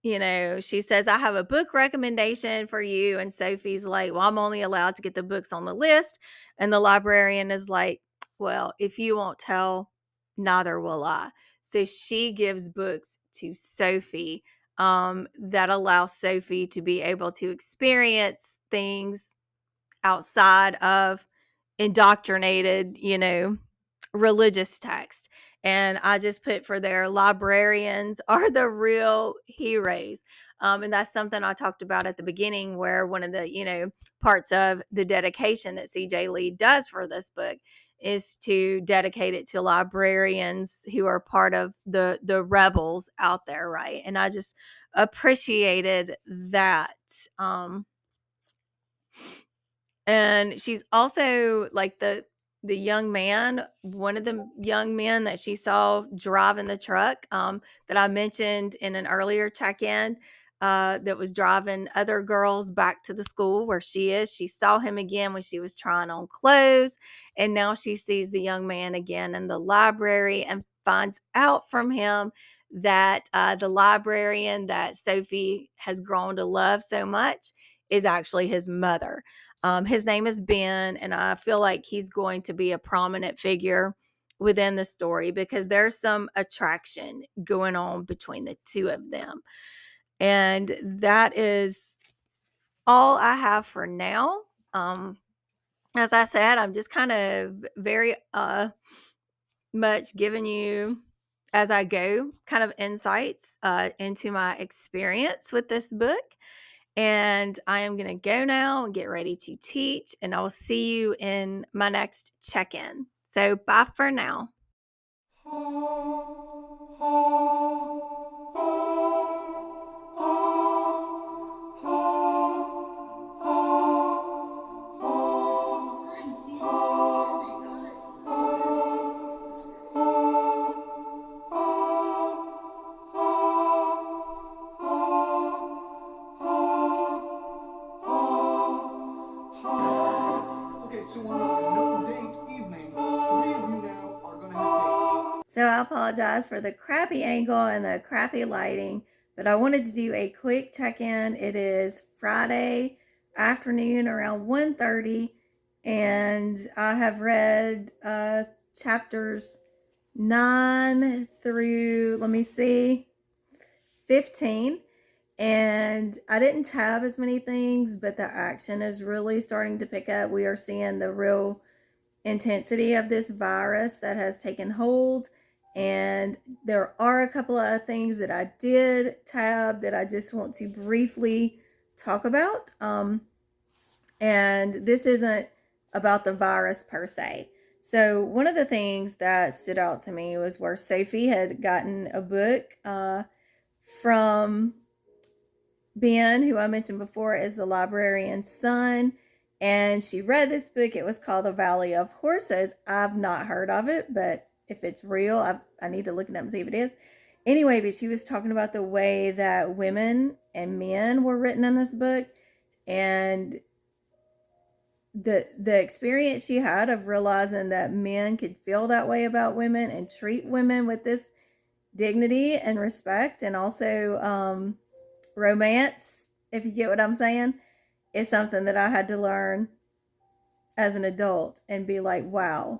she says, I have a book recommendation for you. And Sophie's like, well, I'm only allowed to get the books on the list. And the librarian is like, well, if you won't tell, neither will I. So she gives books to Sophie that allow Sophie to be able to experience things outside of indoctrinated, religious text. And I just put for their librarians are the real heroes. And that's something I talked about at the beginning, where one of the, parts of the dedication that C J Leede does for this book is to dedicate it to librarians who are part of the rebels out there, right? And I just appreciated that. And she's also like the young man, one of the young men that she saw driving the truck, that I mentioned in an earlier check-in, that was driving other girls back to the school where she is. She saw him again when she was trying on clothes, and now she sees the young man again in the library and finds out from him that the librarian that Sophie has grown to love so much is actually his mother. His name is Ben, and I feel like he's going to be a prominent figure within the story because there's some attraction going on between the two of them. And that is all I have for now. As I said, I'm just kind of very much giving you, as I go, kind of insights into my experience with this book. And I am going to go now and get ready to teach, and I'll see you in my next check-in. So bye for now. So on our no date evening, 3 of you now are going to have dates. So I apologize for the crappy angle and the crappy lighting, but I wanted to do a quick check-in. It is Friday afternoon around 1:30, and I have read chapters 9 through, let me see, 15. And I didn't tab as many things, but the action is really starting to pick up. We are seeing the real intensity of this virus that has taken hold. And there are a couple of things that I did tab that I just want to briefly talk about. And this isn't about the virus per se. So one of the things that stood out to me was where Sophie had gotten a book from Ben, who I mentioned before is the librarian's son, and she read this book. It was called The Valley of Horses. I've not heard of it, but if it's real, I need to look it up and see if it is. Anyway, but she was talking about the way that women and men were written in this book, and the experience she had of realizing that men could feel that way about women and treat women with this dignity and respect, and also romance, if you get what I'm saying, is something that I had to learn as an adult and be like, wow,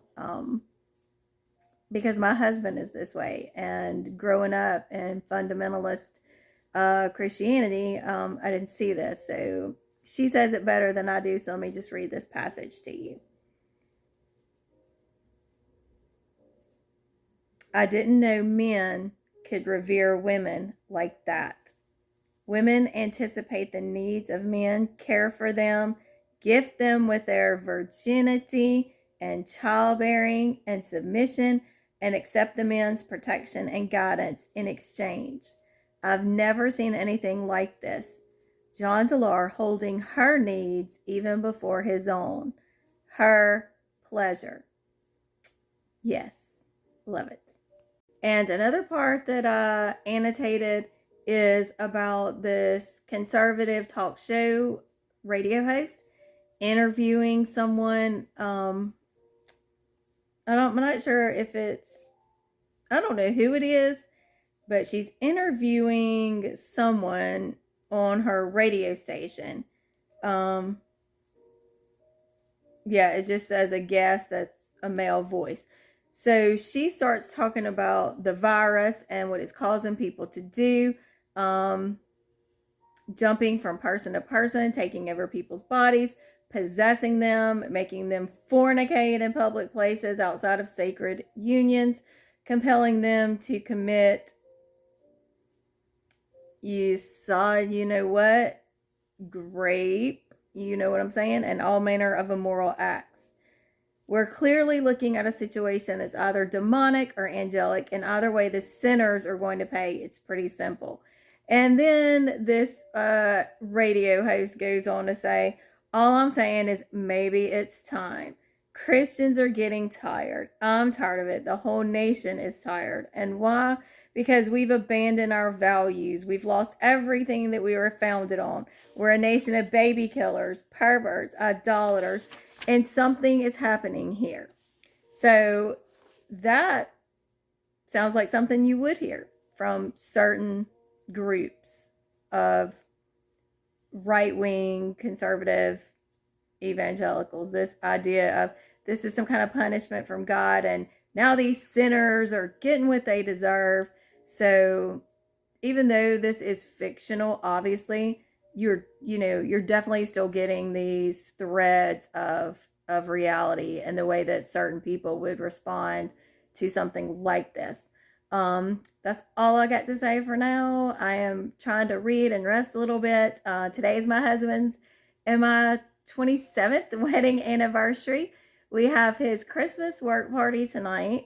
because my husband is this way, and growing up in fundamentalist Christianity, I didn't see this. So she says it better than I do, so let me just read this passage to you. I didn't know men could revere women like that. Women anticipate the needs of men, care for them, gift them with their virginity and childbearing and submission, and accept the men's protection and guidance in exchange. I've never seen anything like this. John Delar holding her needs even before his own. Her pleasure. Yes, love it. And another part that I annotated is about this conservative talk show radio host interviewing someone. I'm not sure if I don't know who it is, but she's interviewing someone on her radio station. Yeah, it just says a guest that's a male voice. So she starts talking about the virus and what it's causing people to do, jumping from person to person, taking over people's bodies, possessing them, making them fornicate in public places outside of sacred unions, compelling them to commit, you know what, grape, you know what I'm saying, and all manner of immoral acts. We're clearly looking at a situation that's either demonic or angelic, and either way, the sinners are going to pay. It's pretty simple. And then this radio host goes on to say, all I'm saying is maybe it's time. Christians are getting tired. I'm tired of it. The whole nation is tired. And why? Because we've abandoned our values. We've lost everything that we were founded on. We're a nation of baby killers, perverts, idolaters, and something is happening here. So that sounds like something you would hear from certain groups of right-wing conservative evangelicals. This idea of this is some kind of punishment from God, and now these sinners are getting what they deserve. So even though this is fictional, obviously you're definitely still getting these threads of reality and the way that certain people would respond to something like this. That's all I got to say for now. I am trying to read and rest a little bit. Today is my husband's and my 27th wedding anniversary. We have his Christmas work party tonight,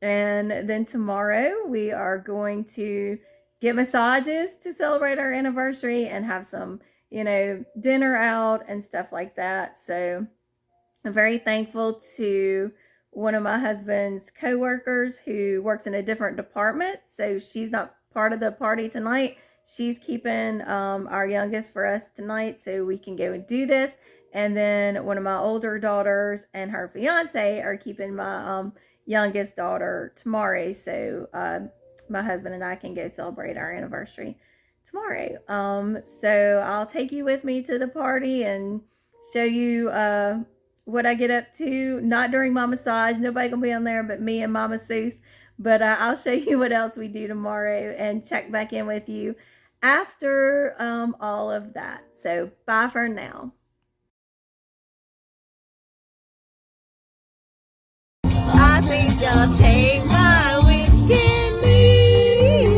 and then tomorrow we are going to get massages to celebrate our anniversary and have some, dinner out and stuff like that. So I'm very thankful to one of my husband's coworkers who works in a different department. So she's not part of the party tonight. She's keeping our youngest for us tonight so we can go and do this. And then one of my older daughters and her fiance are keeping my youngest daughter tomorrow. So my husband and I can go celebrate our anniversary tomorrow. So I'll take you with me to the party and show you what I get up to. Not during my massage. Nobody gonna be on there but me and my masseuse. But I'll show you what else we do tomorrow and check back in with you after all of that. So bye for now. I think I'll take my whiskey leave,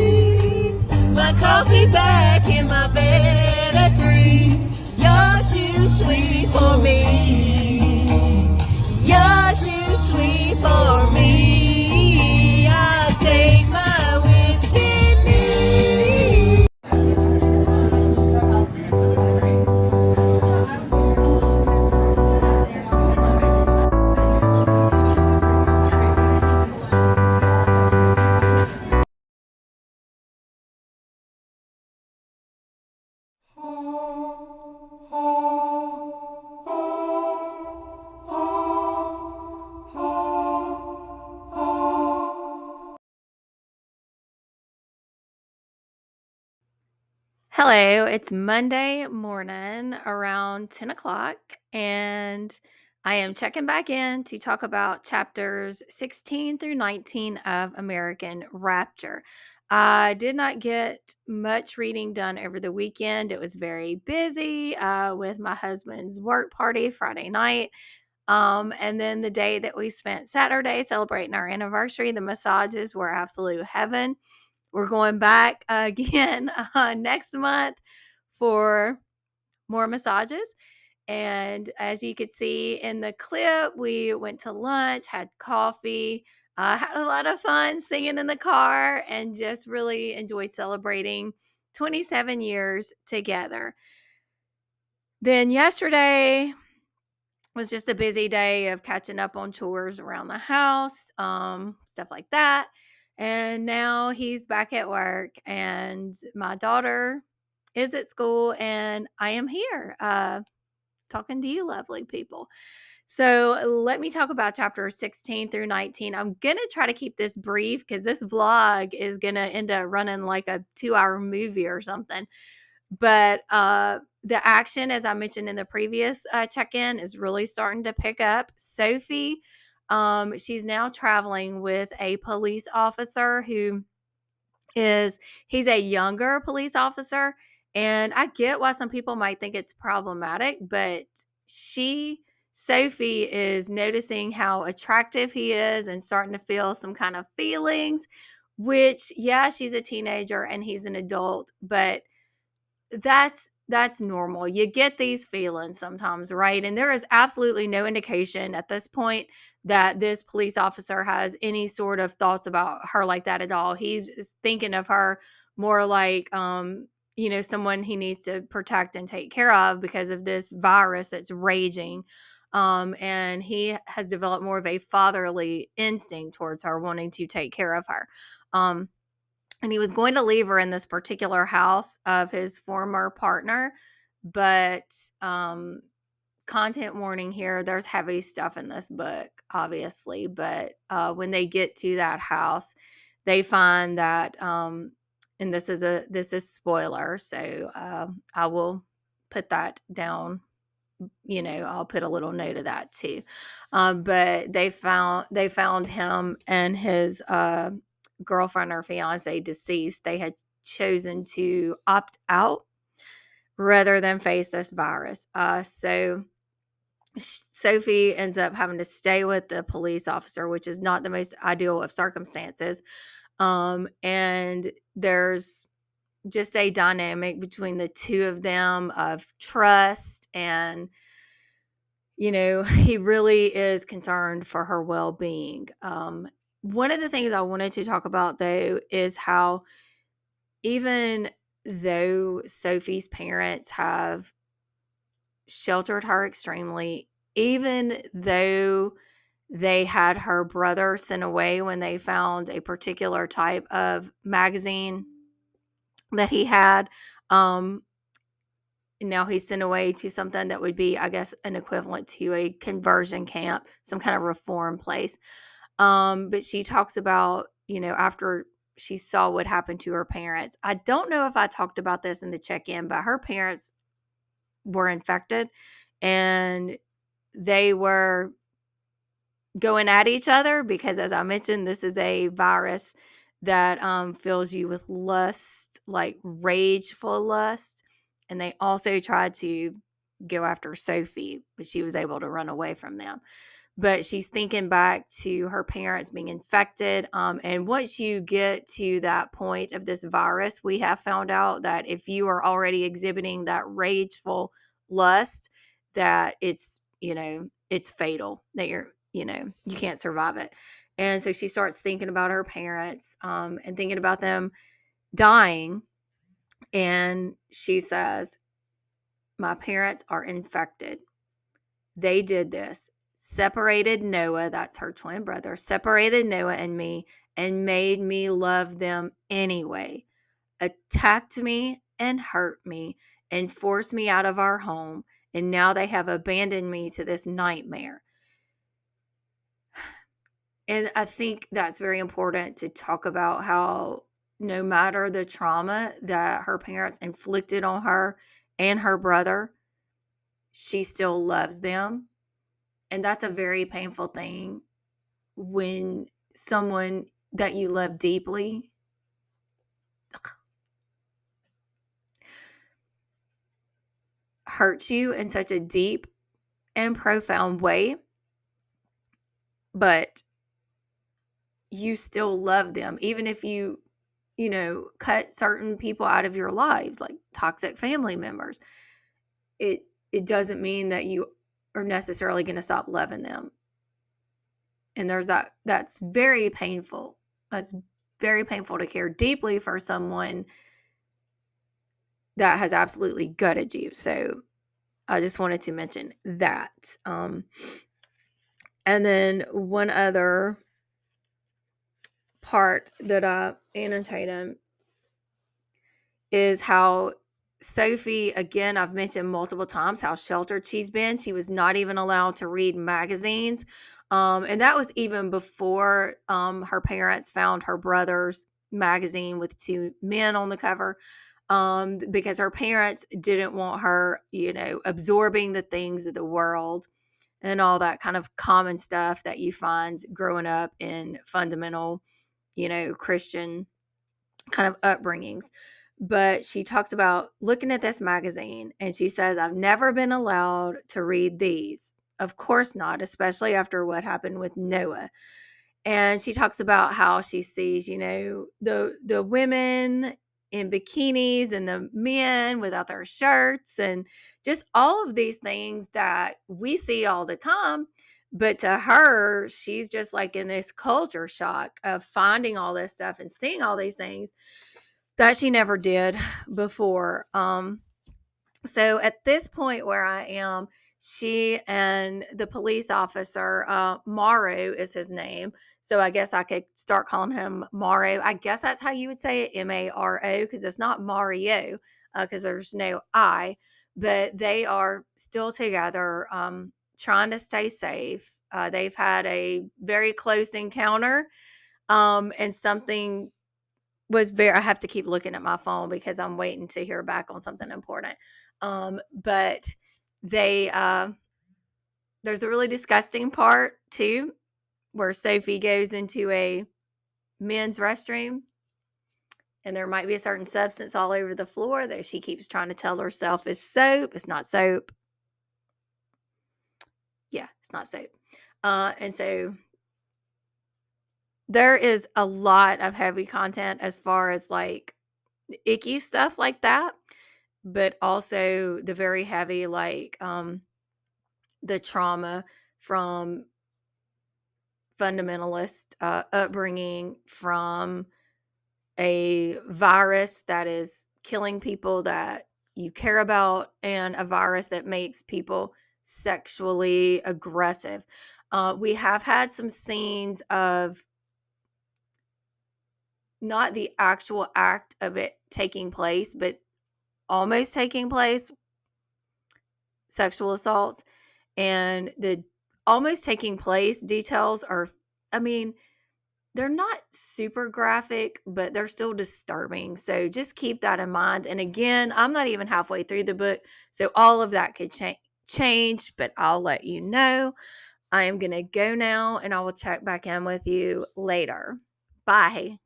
my coffee back in my bed at 3. You're too sweet for me. You're too sweet for me. I'll take my whiskey leave. Hello, it's Monday morning around 10 o'clock, and I am checking back in to talk about chapters 16 through 19 of American Rapture. I did not get much reading done over the weekend. It was very busy with my husband's work party Friday night. And then the day that we spent Saturday celebrating our anniversary, the massages were absolute heaven. We're going back again next month for more massages. And as you could see in the clip, we went to lunch, had coffee, had a lot of fun singing in the car, and just really enjoyed celebrating 27 years together. Then yesterday was just a busy day of catching up on chores around the house, stuff like that. And now he's back at work, and my daughter is at school, and I am here talking to you, lovely people. So let me talk about chapter 16 through 19. I'm going to try to keep this brief because this vlog is going to end up running like a 2-hour movie or something. But the action, as I mentioned in the previous check-in, is really starting to pick up. Sophie, she's now traveling with a police officer who is he's a younger police officer, and I get why some people might think it's problematic, but she Sophie is noticing how attractive he is and starting to feel some kind of feelings, which yeah, she's a teenager and he's an adult, but that's normal. You get these feelings sometimes, right? And there is absolutely no indication at this point that this police officer has any sort of thoughts about her like that at all. He's thinking of her more like someone he needs to protect and take care of because of this virus that's raging. And he has developed more of a fatherly instinct towards her, wanting to take care of her. And he was going to leave her in this particular house of his former partner, but content warning here, there's heavy stuff in this book, obviously, but when they get to that house, they find that and this is spoiler, so I will put that down. I'll put a little note of that too. But they found him and his girlfriend or fiance deceased. They had chosen to opt out rather than face this virus. So Sophie ends up having to stay with the police officer, which is not the most ideal of circumstances. And there's just a dynamic between the two of them of trust, and he really is concerned for her well-being. One of the things I wanted to talk about, though, is how even though Sophie's parents have sheltered her extremely, even though they had her brother sent away when they found a particular type of magazine that he had, um, now he's sent away to something that would be, I guess, an equivalent to a conversion camp, some kind of reform place. But she talks about, after she saw what happened to her parents. I don't know if I talked about this in the check-in, but her parents were infected and they were going at each other because, as I mentioned, this is a virus that fills you with lust, like rageful lust. And they also tried to go after Sophie, but she was able to run away from them. But she's thinking back to her parents being infected. And once you get to that point of this virus, we have found out that if you are already exhibiting that rageful lust, that it's fatal, that you can't survive it. And so she starts thinking about her parents, and thinking about them dying. And she says, my parents are infected. They did this, separated Noah, that's her twin brother, separated Noah and me, and made me love them anyway, attacked me and hurt me, and forced me out of our home, and now they have abandoned me to this nightmare. And I think that's very important to talk about how no matter the trauma that her parents inflicted on her and her brother, she still loves them. And that's a very painful thing when someone that you love deeply hurts you in such a deep and profound way, but you still love them, even if cut certain people out of your lives, like toxic family members. It doesn't mean that you are necessarily going to stop loving them. And that's very painful. That's very painful to care deeply for someone that has absolutely gutted you. So I just wanted to mention that. And then one other part that I annotated is how Sophie, again, I've mentioned multiple times how sheltered she's been. She was not even allowed to read magazines. And that was even before her parents found her brother's magazine with two men on the cover, because her parents didn't want her, absorbing the things of the world and all that kind of common stuff that you find growing up in fundamental, Christian kind of upbringings. But she talks about looking at this magazine and she says, I've never been allowed to read these. Of course not, especially after what happened with Noah. And she talks about how she sees, the women in bikinis and the men without their shirts and just all of these things that we see all the time. But to her, she's just like in this culture shock of finding all this stuff and seeing all these things that she never did before. So at this point where I am, she and the police officer, Maro is his name. So I guess I could start calling him Maro. I guess that's how you would say it, Maro, because it's not Mario, because there's no I. But they are still together, trying to stay safe. They've had a very close encounter, and something I have to keep looking at my phone because I'm waiting to hear back on something important. But they there's a really disgusting part too where Sophie goes into a men's restroom and there might be a certain substance all over the floor that she keeps trying to tell herself is soap. It's not soap. Yeah, it's not soap. And so there is a lot of heavy content as far as like icky stuff like that, but also the very heavy, like the trauma from fundamentalist upbringing, from a virus that is killing people that you care about, and a virus that makes people sexually aggressive. We have had some scenes of not the actual act of it taking place, but almost taking place, sexual assaults, and the almost taking place details are, I mean, they're not super graphic, but they're still disturbing. So just keep that in mind. And again, I'm not even halfway through the book, so all of that could change, but I'll let you know. I am going to go now and I will check back in with you later. Bye.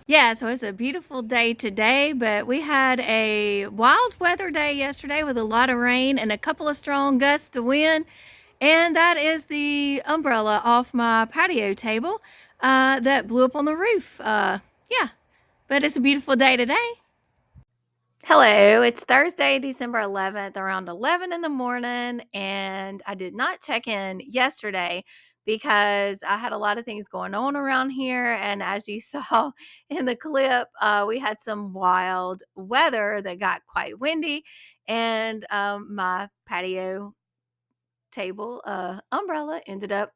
Yeah, so it's a beautiful day today, but we had a wild weather day yesterday with a lot of rain and a couple of strong gusts of wind. And that is the umbrella off my patio table that blew up on the roof. Yeah, but it's a beautiful day today. Hello, it's Thursday, December 11th, around 11 in the morning, and I did not check in yesterday because I had a lot of things going on around here. And as you saw in the clip, we had some wild weather that got quite windy, and my patio table umbrella ended up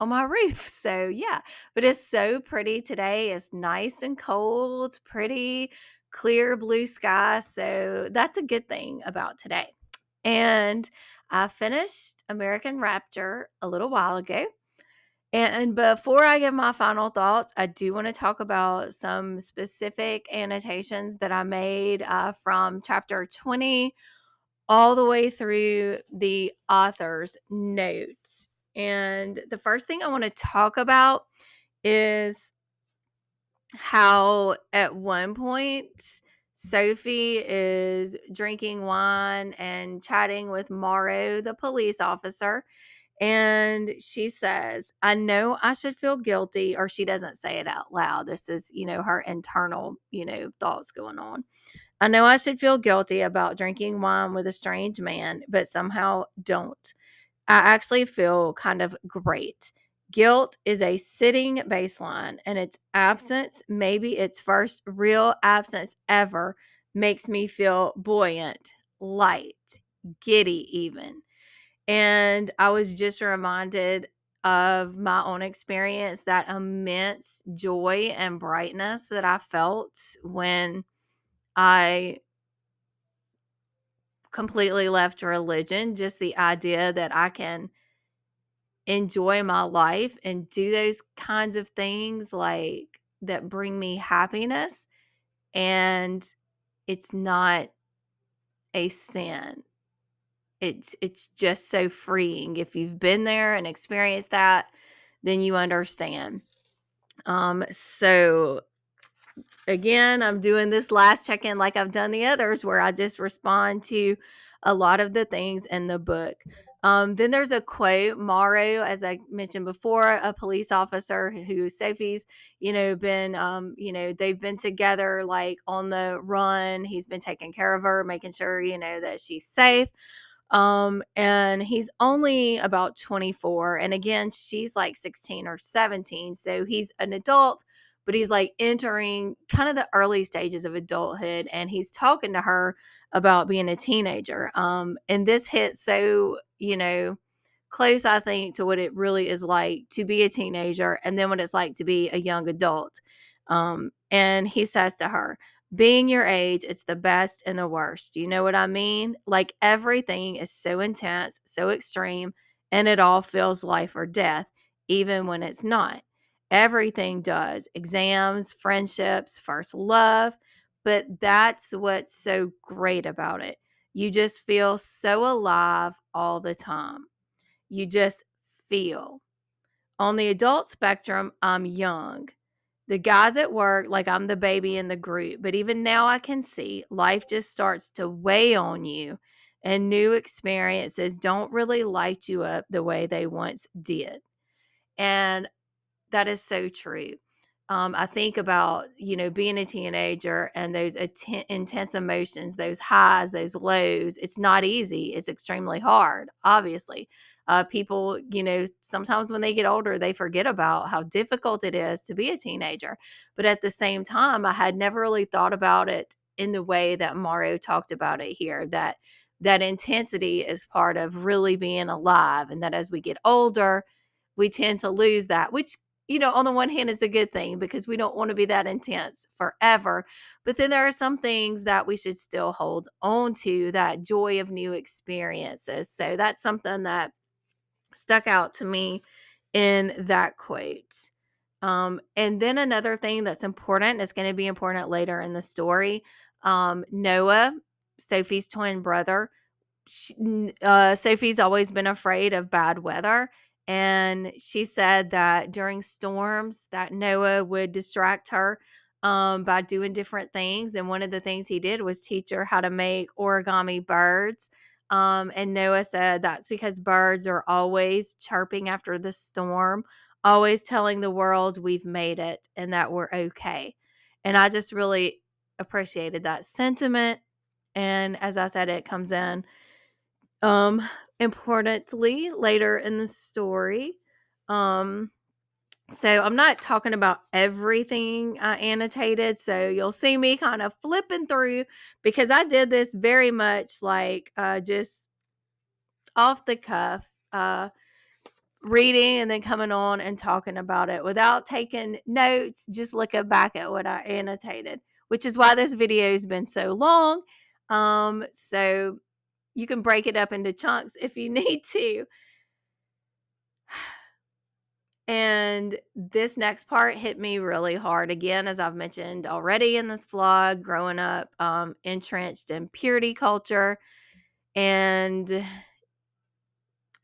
on my roof. So yeah, but it's so pretty today. It's nice and cold, pretty clear blue sky. So that's a good thing about today. And I finished American Rapture a little while ago. And before I give my final thoughts, I do want to talk about some specific annotations that I made from chapter 20 all the way through the author's notes. And the first thing I want to talk about is how at one point Sophie is drinking wine and chatting with Maro, the police officer. And she says, I know I should feel guilty, or she doesn't say it out loud. This is, her internal, thoughts going on. I know I should feel guilty about drinking wine with a strange man, but somehow don't. I actually feel kind of great. Guilt is a sitting baseline, and its absence, maybe its first real absence ever, makes me feel buoyant, light, giddy, even. And I was just reminded of my own experience, that immense joy and brightness that I felt when I completely left religion. Just the idea that I can enjoy my life and do those kinds of things like that bring me happiness, and it's not a sin. It's just so freeing. If you've been there and experienced that, then you understand. So again, I'm doing this last check in like I've done the others, where I just respond to a lot of the things in the book. Then there's a quote. Maro, as I mentioned before, a police officer who Sophie's, been, they've been together like on the run. He's been taking care of her, making sure, that she's safe. And he's only about 24. And again, she's like 16 or 17. So he's an adult, but he's like entering kind of the early stages of adulthood. And he's talking to her about being a teenager. And this hits so, close, I think, to what it really is like to be a teenager, and then what it's like to be a young adult. And he says to her, being your age, it's the best and the worst. You know what I mean? Like everything is so intense, so extreme, and it all feels life or death, even when it's not. Everything does. Exams, friendships, first love. But that's what's so great about it. You just feel so alive all the time. You just feel. On the adult spectrum, I'm young. The guys at work, like I'm the baby in the group. But even now, I can see life just starts to weigh on you, and new experiences don't really light you up the way they once did. And that is so true. I think about, being a teenager and those intense emotions, those highs, those lows. It's not easy. It's extremely hard, obviously. People, sometimes when they get older, they forget about how difficult it is to be a teenager. But at the same time, I had never really thought about it in the way that Mario talked about it here, that intensity is part of really being alive, and that as we get older, we tend to lose that, which, on the one hand is a good thing because we don't want to be that intense forever. But then there are some things that we should still hold on to, that joy of new experiences. So that's something that stuck out to me in that quote. And then another thing that's important is going to be important later in the story. Noah, Sophie's twin brother, Sophie's always been afraid of bad weather, and she said that during storms that Noah would distract her by doing different things. And one of the things he did was teach her how to make origami birds. And Noah said that's because birds are always chirping after the storm, always telling the world we've made it and that we're okay. And I just really appreciated that sentiment. And as I said, it comes in um, importantly later in the story. Um, so I'm not talking about everything I annotated. So you'll see me kind of flipping through because I did this very much like just off the cuff, reading and then coming on and talking about it without taking notes, just looking back at what I annotated, which is why this video has been so long. So you can break it up into chunks if you need to. And this next part hit me really hard. Again, as I've mentioned already in this vlog, growing up entrenched in purity culture and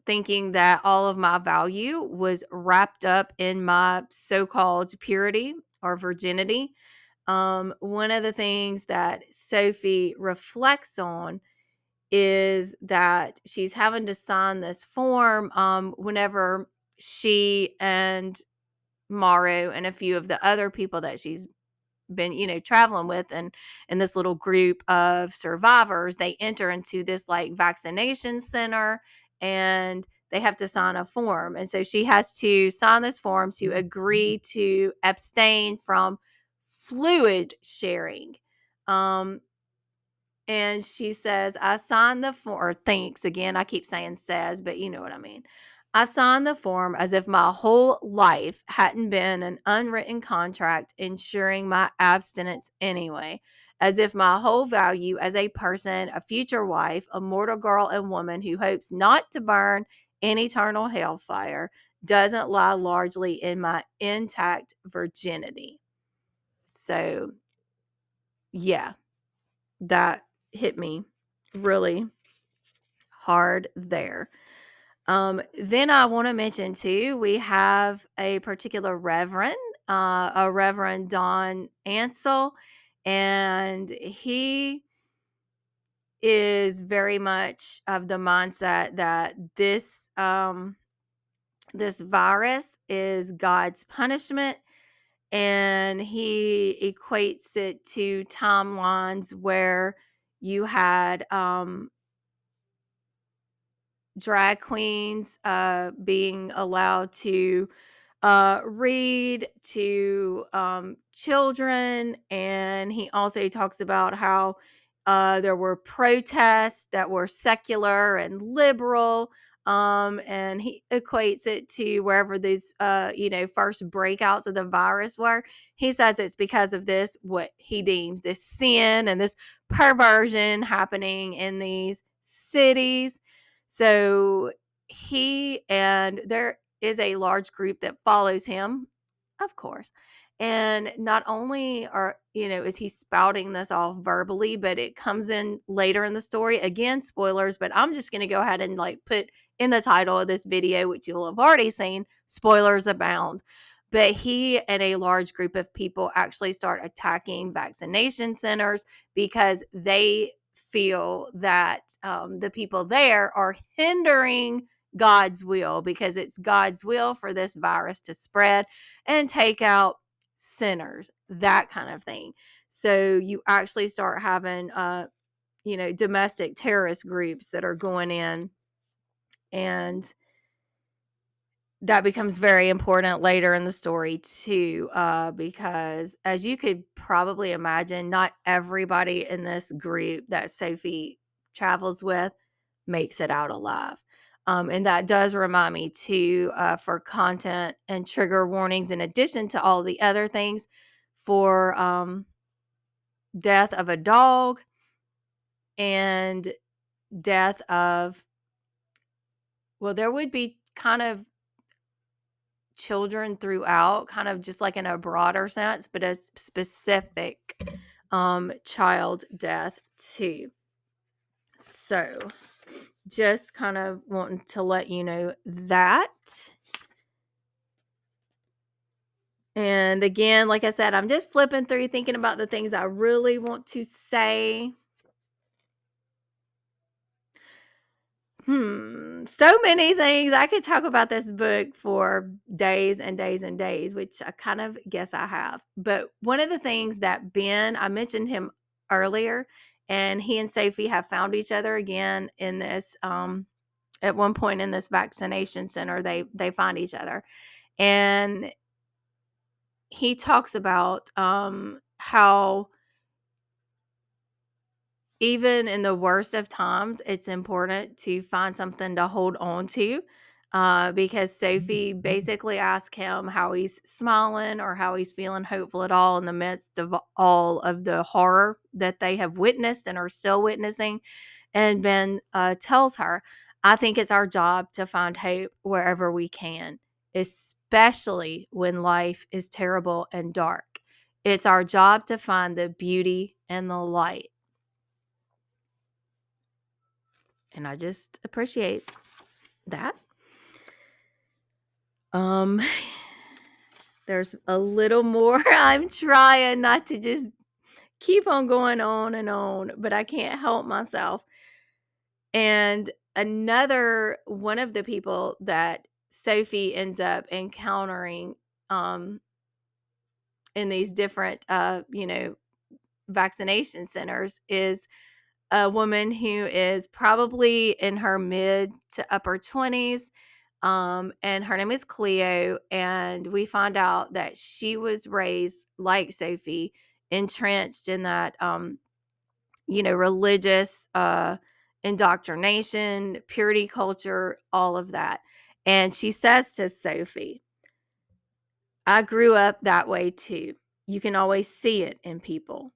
thinking that all of my value was wrapped up in my so-called purity or virginity. One of the things that Sophie reflects on is that she's having to sign this form whenever she and Maro and a few of the other people that she's been, traveling with, and in this little group of survivors, they enter into this like vaccination center, and they have to sign a form. And so she has to sign this form to agree to abstain from fluid sharing. Um, and she says, I signed the form, or thinks, again, I keep saying says, but you know what I mean. I signed the form as if my whole life hadn't been an unwritten contract ensuring my abstinence anyway, as if my whole value as a person, a future wife, a mortal girl and woman who hopes not to burn in eternal hellfire, doesn't lie largely in my intact virginity. So, yeah, that hit me really hard there. Then I want to mention too, we have a particular reverend, a Reverend Don Ansel, and he is very much of the mindset that this virus is God's punishment, and he equates it to timelines where you had drag queens being allowed to read to children. And he also talks about how there were protests that were secular and liberal. And he equates it to wherever these, first breakouts of the virus were. He says it's because of this, what he deems this sin and this perversion happening in these cities. So there is a large group that follows him, of course. And not only is he spouting this off verbally, but it comes in later in the story. Again, spoilers, but I'm just going to go ahead and like put in the title of this video, which you'll have already seen, spoilers abound. But he and a large group of people actually start attacking vaccination centers because they feel that the people there are hindering God's will, because it's God's will for this virus to spread and take out sinners, that kind of thing. So you actually start having, domestic terrorist groups that are going in, and that becomes very important later in the story too, because as you could probably imagine, not everybody in this group that Sophie travels with makes it out alive. And that does remind me to for content and trigger warnings, in addition to all the other things, for death of a dog and death of, well, there would be kind of children throughout, kind of just like in a broader sense, but a specific child death too. So just kind of wanting to let you know that. And again, like I said, I'm just flipping through thinking about the things I really want to say. So many things. I could talk about this book for days and days and days, which I kind of guess I have. But one of the things that Ben, I mentioned him earlier, and he and Sophie have found each other again in this at one point in this vaccination center. They find each other. And he talks about how even in the worst of times, it's important to find something to hold on to, because Sophie basically asked him how he's smiling or how he's feeling hopeful at all in the midst of all of the horror that they have witnessed and are still witnessing. And Ben tells her, I think it's our job to find hope wherever we can, especially when life is terrible and dark. It's our job to find the beauty and the light. And I just appreciate that. Um there's a little more. I'm trying not to just keep on going on, but I can't help myself. And another one of the people that Sophie ends up encountering um in these different vaccination centers is a woman who is probably in her mid to upper 20s. And her name is Cleo. And we find out that she was raised like Sophie, entrenched in that, religious indoctrination, purity culture, all of that. And she says to Sophie, I grew up that way too. You can always see it in people.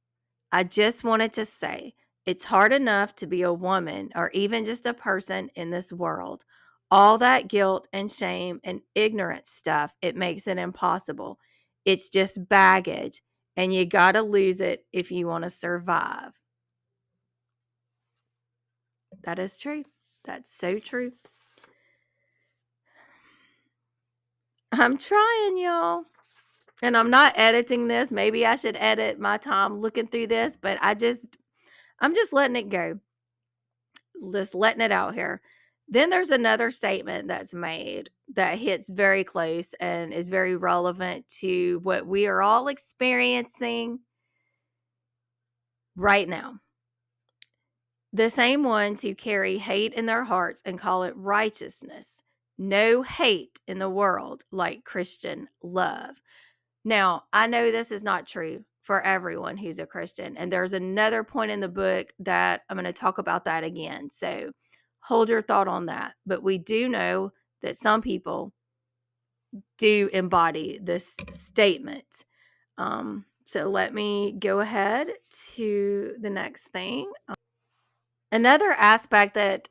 I just wanted to say it's hard enough to be a woman or even just a person in this world. All that guilt and shame and ignorance stuff, it makes it impossible. It's just baggage, and you got to lose it if you want to survive. That is true. That's so true. I'm trying, y'all. And I'm not editing this. Maybe I should edit my time looking through this, but I'm just letting it go. Just letting it out here. Then there's another statement that's made that hits very close and is very relevant to what we are all experiencing right now. The same ones who carry hate in their hearts and call it righteousness. No hate in the world like Christian love. Now, I know this is not true for everyone who's a Christian. And there's another point in the book that I'm going to talk about that again. So hold your thought on that. But we do know that some people do embody this statement. So let me go ahead to the next thing. Another aspect that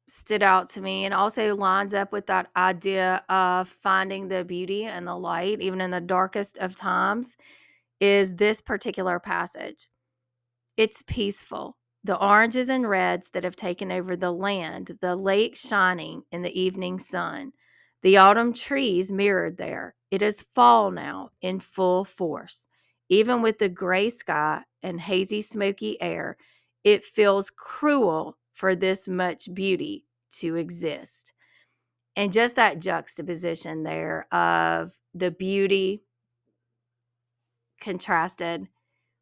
stood out to me and also lines up with that idea of finding the beauty and the light, even in the darkest of times, is this particular passage. It's peaceful. The oranges and reds that have taken over the land, the lake shining in the evening sun, the autumn trees mirrored there. It is fall now in full force. Even with the gray sky and hazy, smoky air, it feels cruel for this much beauty to exist. And just that juxtaposition there of the beauty contrasted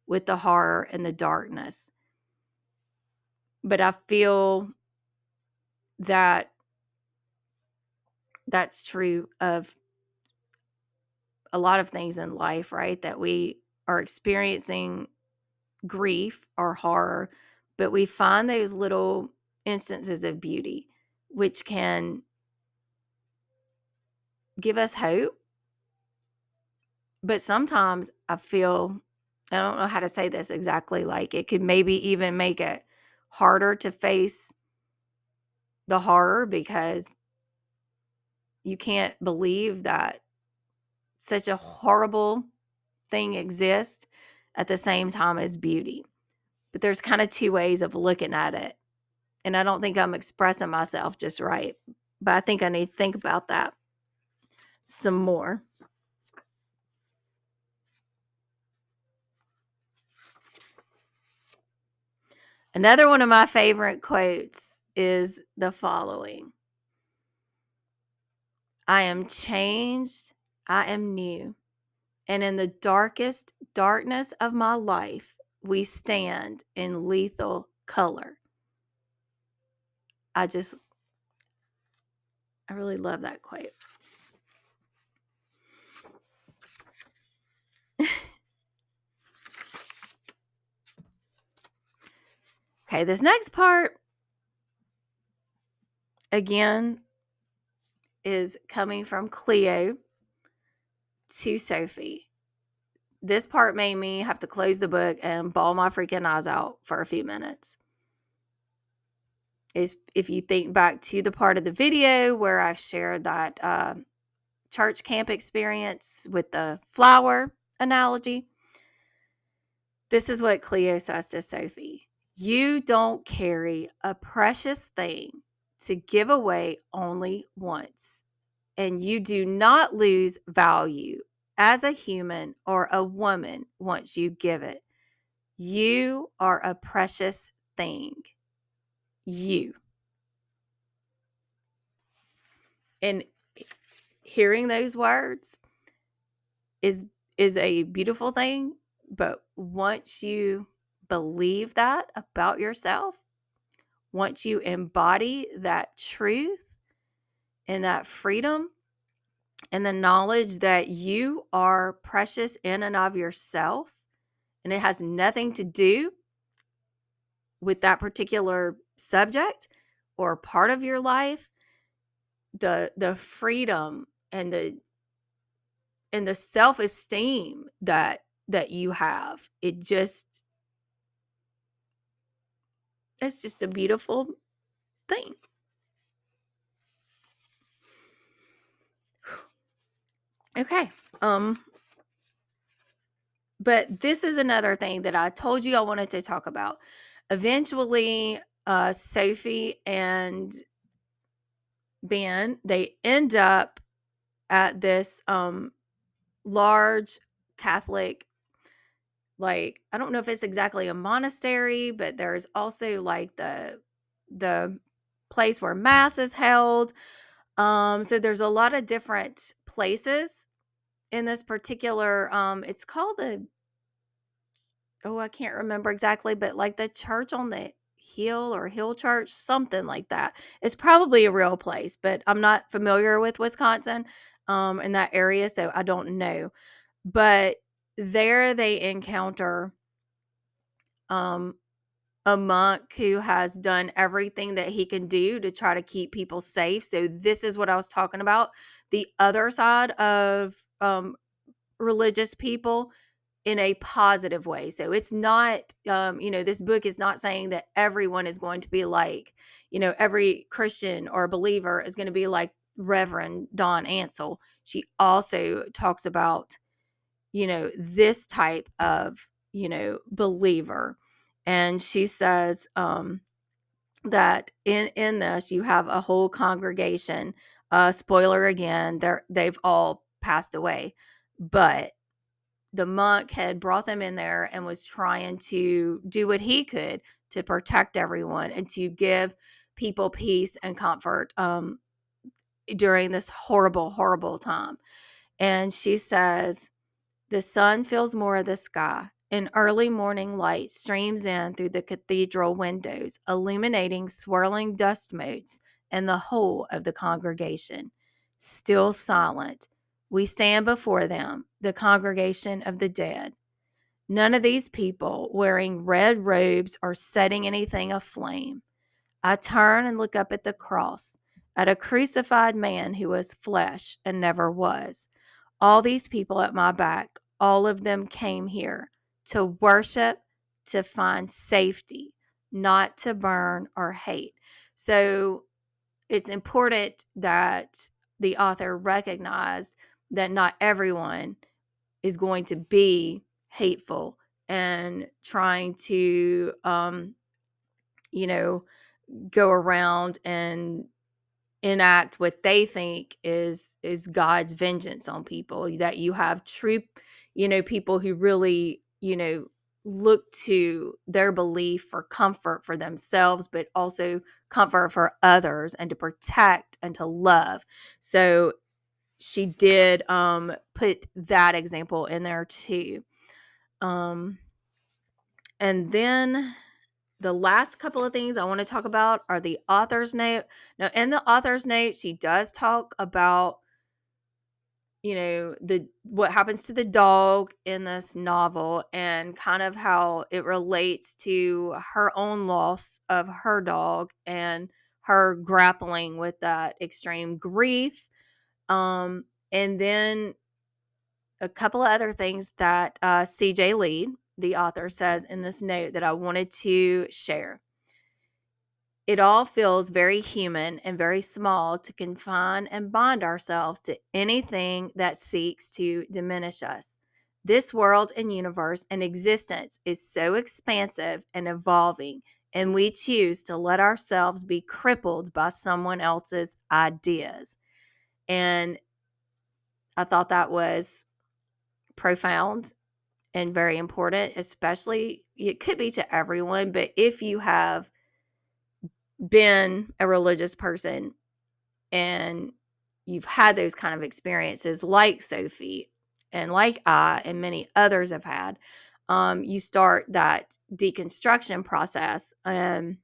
with the horror and the darkness. But I feel that that's true of a lot of things in life, right? That we are experiencing grief or horror, but we find those little instances of beauty which can give us hope. But sometimes I feel, I don't know how to say this exactly, like it could maybe even make it harder to face the horror because you can't believe that such a horrible thing exists at the same time as beauty. But there's kind of two ways of looking at it. And I don't think I'm expressing myself just right. But I think I need to think about that some more. Another one of my favorite quotes is the following: I am changed, I am new, and in the darkest darkness of my life, we stand in lethal color. I really love that quote. Okay, this next part, again, is coming from Cleo to Sophie. This part made me have to close the book and bawl my freaking eyes out for a few minutes. Is if you think back to the part of the video where I shared that church camp experience with the flower analogy, this is what Cleo says to Sophie: you don't carry a precious thing to give away only once, and you do not lose value as a human or a woman once you give it. You are a precious thing. You. And hearing those words is a beautiful thing, but once you believe that about yourself, once you embody that truth and that freedom and the knowledge that you are precious in and of yourself, and it has nothing to do with that particular subject or part of your life, the freedom and the self-esteem that you have, it's just a beautiful thing. Okay. But this is another thing that I told you I wanted to talk about. Eventually, Sophie and Ben, they end up at this large Catholic, like, I don't know if it's exactly a monastery, but there's also like the place where mass is held. So there's a lot of different places in this particular it's called I can't remember exactly, but like the church on the hill or hill church, something like that. It's probably a real place, but I'm not familiar with Wisconsin in that area, so I don't know. But there they encounter um a monk who has done everything that he can do to try to keep people safe. So this is what I was talking about. The other side of religious people in a positive way. So it's not, this book is not saying that everyone is going to be like, every Christian or believer is going to be like Reverend Dawn Ansel. She also talks about, this type of, believer. And she says that in this, you have a whole congregation. Spoiler again, they've all passed away. But the monk had brought them in there and was trying to do what he could to protect everyone and to give people peace and comfort during this horrible, horrible time. And she says, the sun fills more of the sky. An early morning light streams in through the cathedral windows, illuminating swirling dust motes and the whole of the congregation. Still silent, we stand before them, the congregation of the dead. None of these people wearing red robes or setting anything aflame. I turn and look up at the cross. at a crucified man who was flesh and never was. All these people at my back, all of them came here to worship, to find safety, not to burn or hate. So it's important that the author recognized that not everyone is going to be hateful and trying to, you know, go around and enact what they think is God's vengeance on people. That you have true, people who really, look to their belief for comfort for themselves, but also comfort for others and to protect and to love. So she did put that example in there too. Um and then the last couple of things I want to talk about are the author's note. Now, in the author's note, she does talk about, the what happens to the dog in this novel and kind of how it relates to her own loss of her dog and her grappling with that extreme grief. And then a couple of other things that C J Leede, the author, says in this note that I wanted to share. It all feels very human and very small to confine and bind ourselves to anything that seeks to diminish us. This world and universe and existence is so expansive and evolving, and we choose to let ourselves be crippled by someone else's ideas. And I thought that was profound and very important, especially it could be to everyone, but if you have been a religious person and you've had those kind of experiences like Sophie and like I and many others have had, you start that deconstruction process and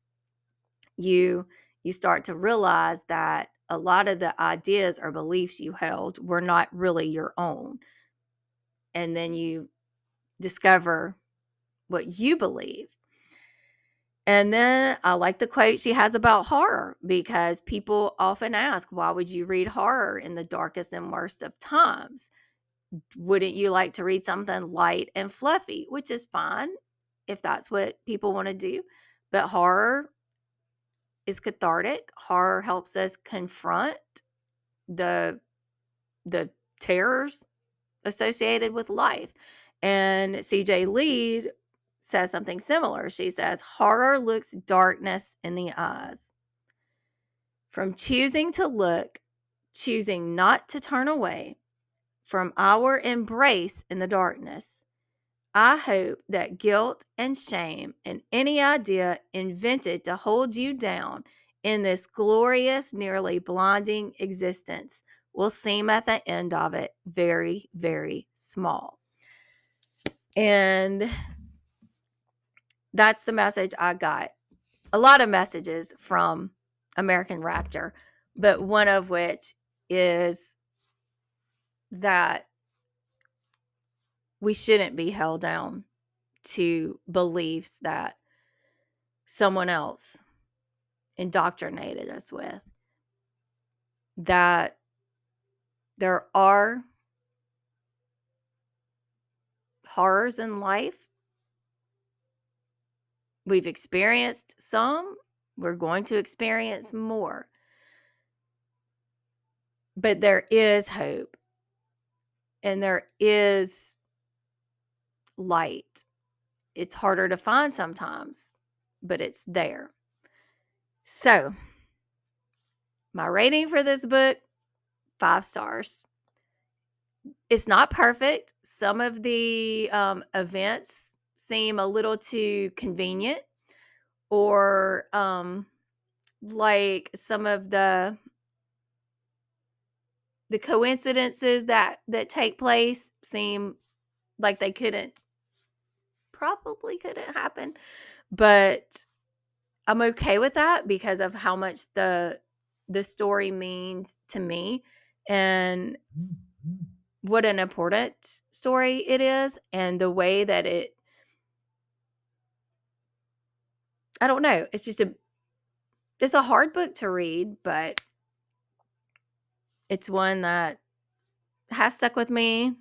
you start to realize that a lot of the ideas or beliefs you held were not really your own. And then you discover what you believe. And then I like the quote she has about horror because people often ask, why would you read horror in the darkest and worst of times? Wouldn't you like to read something light and fluffy, which is fine if that's what people want to do. But horror is cathartic. Horror helps us confront the the terrors associated with life. And C J Leede says something similar. She says, horror looks darkness in the eyes. From choosing to look, choosing not to turn away from our embrace in the darkness, I hope that guilt and shame and any idea invented to hold you down in this glorious, nearly blinding existence will seem at the end of it very, very small. And that's the message I got. A lot of messages from American Rapture, but one of which is that we shouldn't be held down to beliefs that someone else indoctrinated us with. That there are horrors in life. We've experienced some, we're going to experience more. But there is hope and there is light. It's harder to find sometimes, but it's there. So, my rating for this book, 5 stars. It's not perfect. Some of the events seem a little too convenient, or like some of the coincidences that take place seem like they probably couldn't happen. But I'm okay with that because of how much the story means to me and what an important story it is, and the way that I don't know, it's a hard book to read, but It's one that has stuck with me,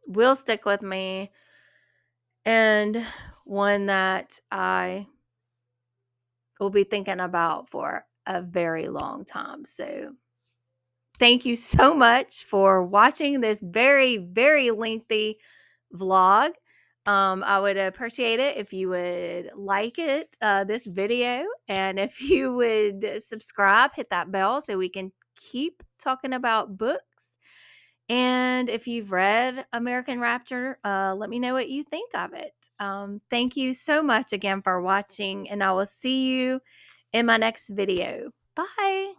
will stick with me, and one that I will be thinking about for a very long time. So, thank you so much for watching this very, very lengthy vlog. I would appreciate it if you would like it, this video, and if you would subscribe, hit that bell so we can keep talking about books. And if you've read American Rapture, let me know what you think of it. Thank you so much again for watching, and I will see you in my next video. Bye.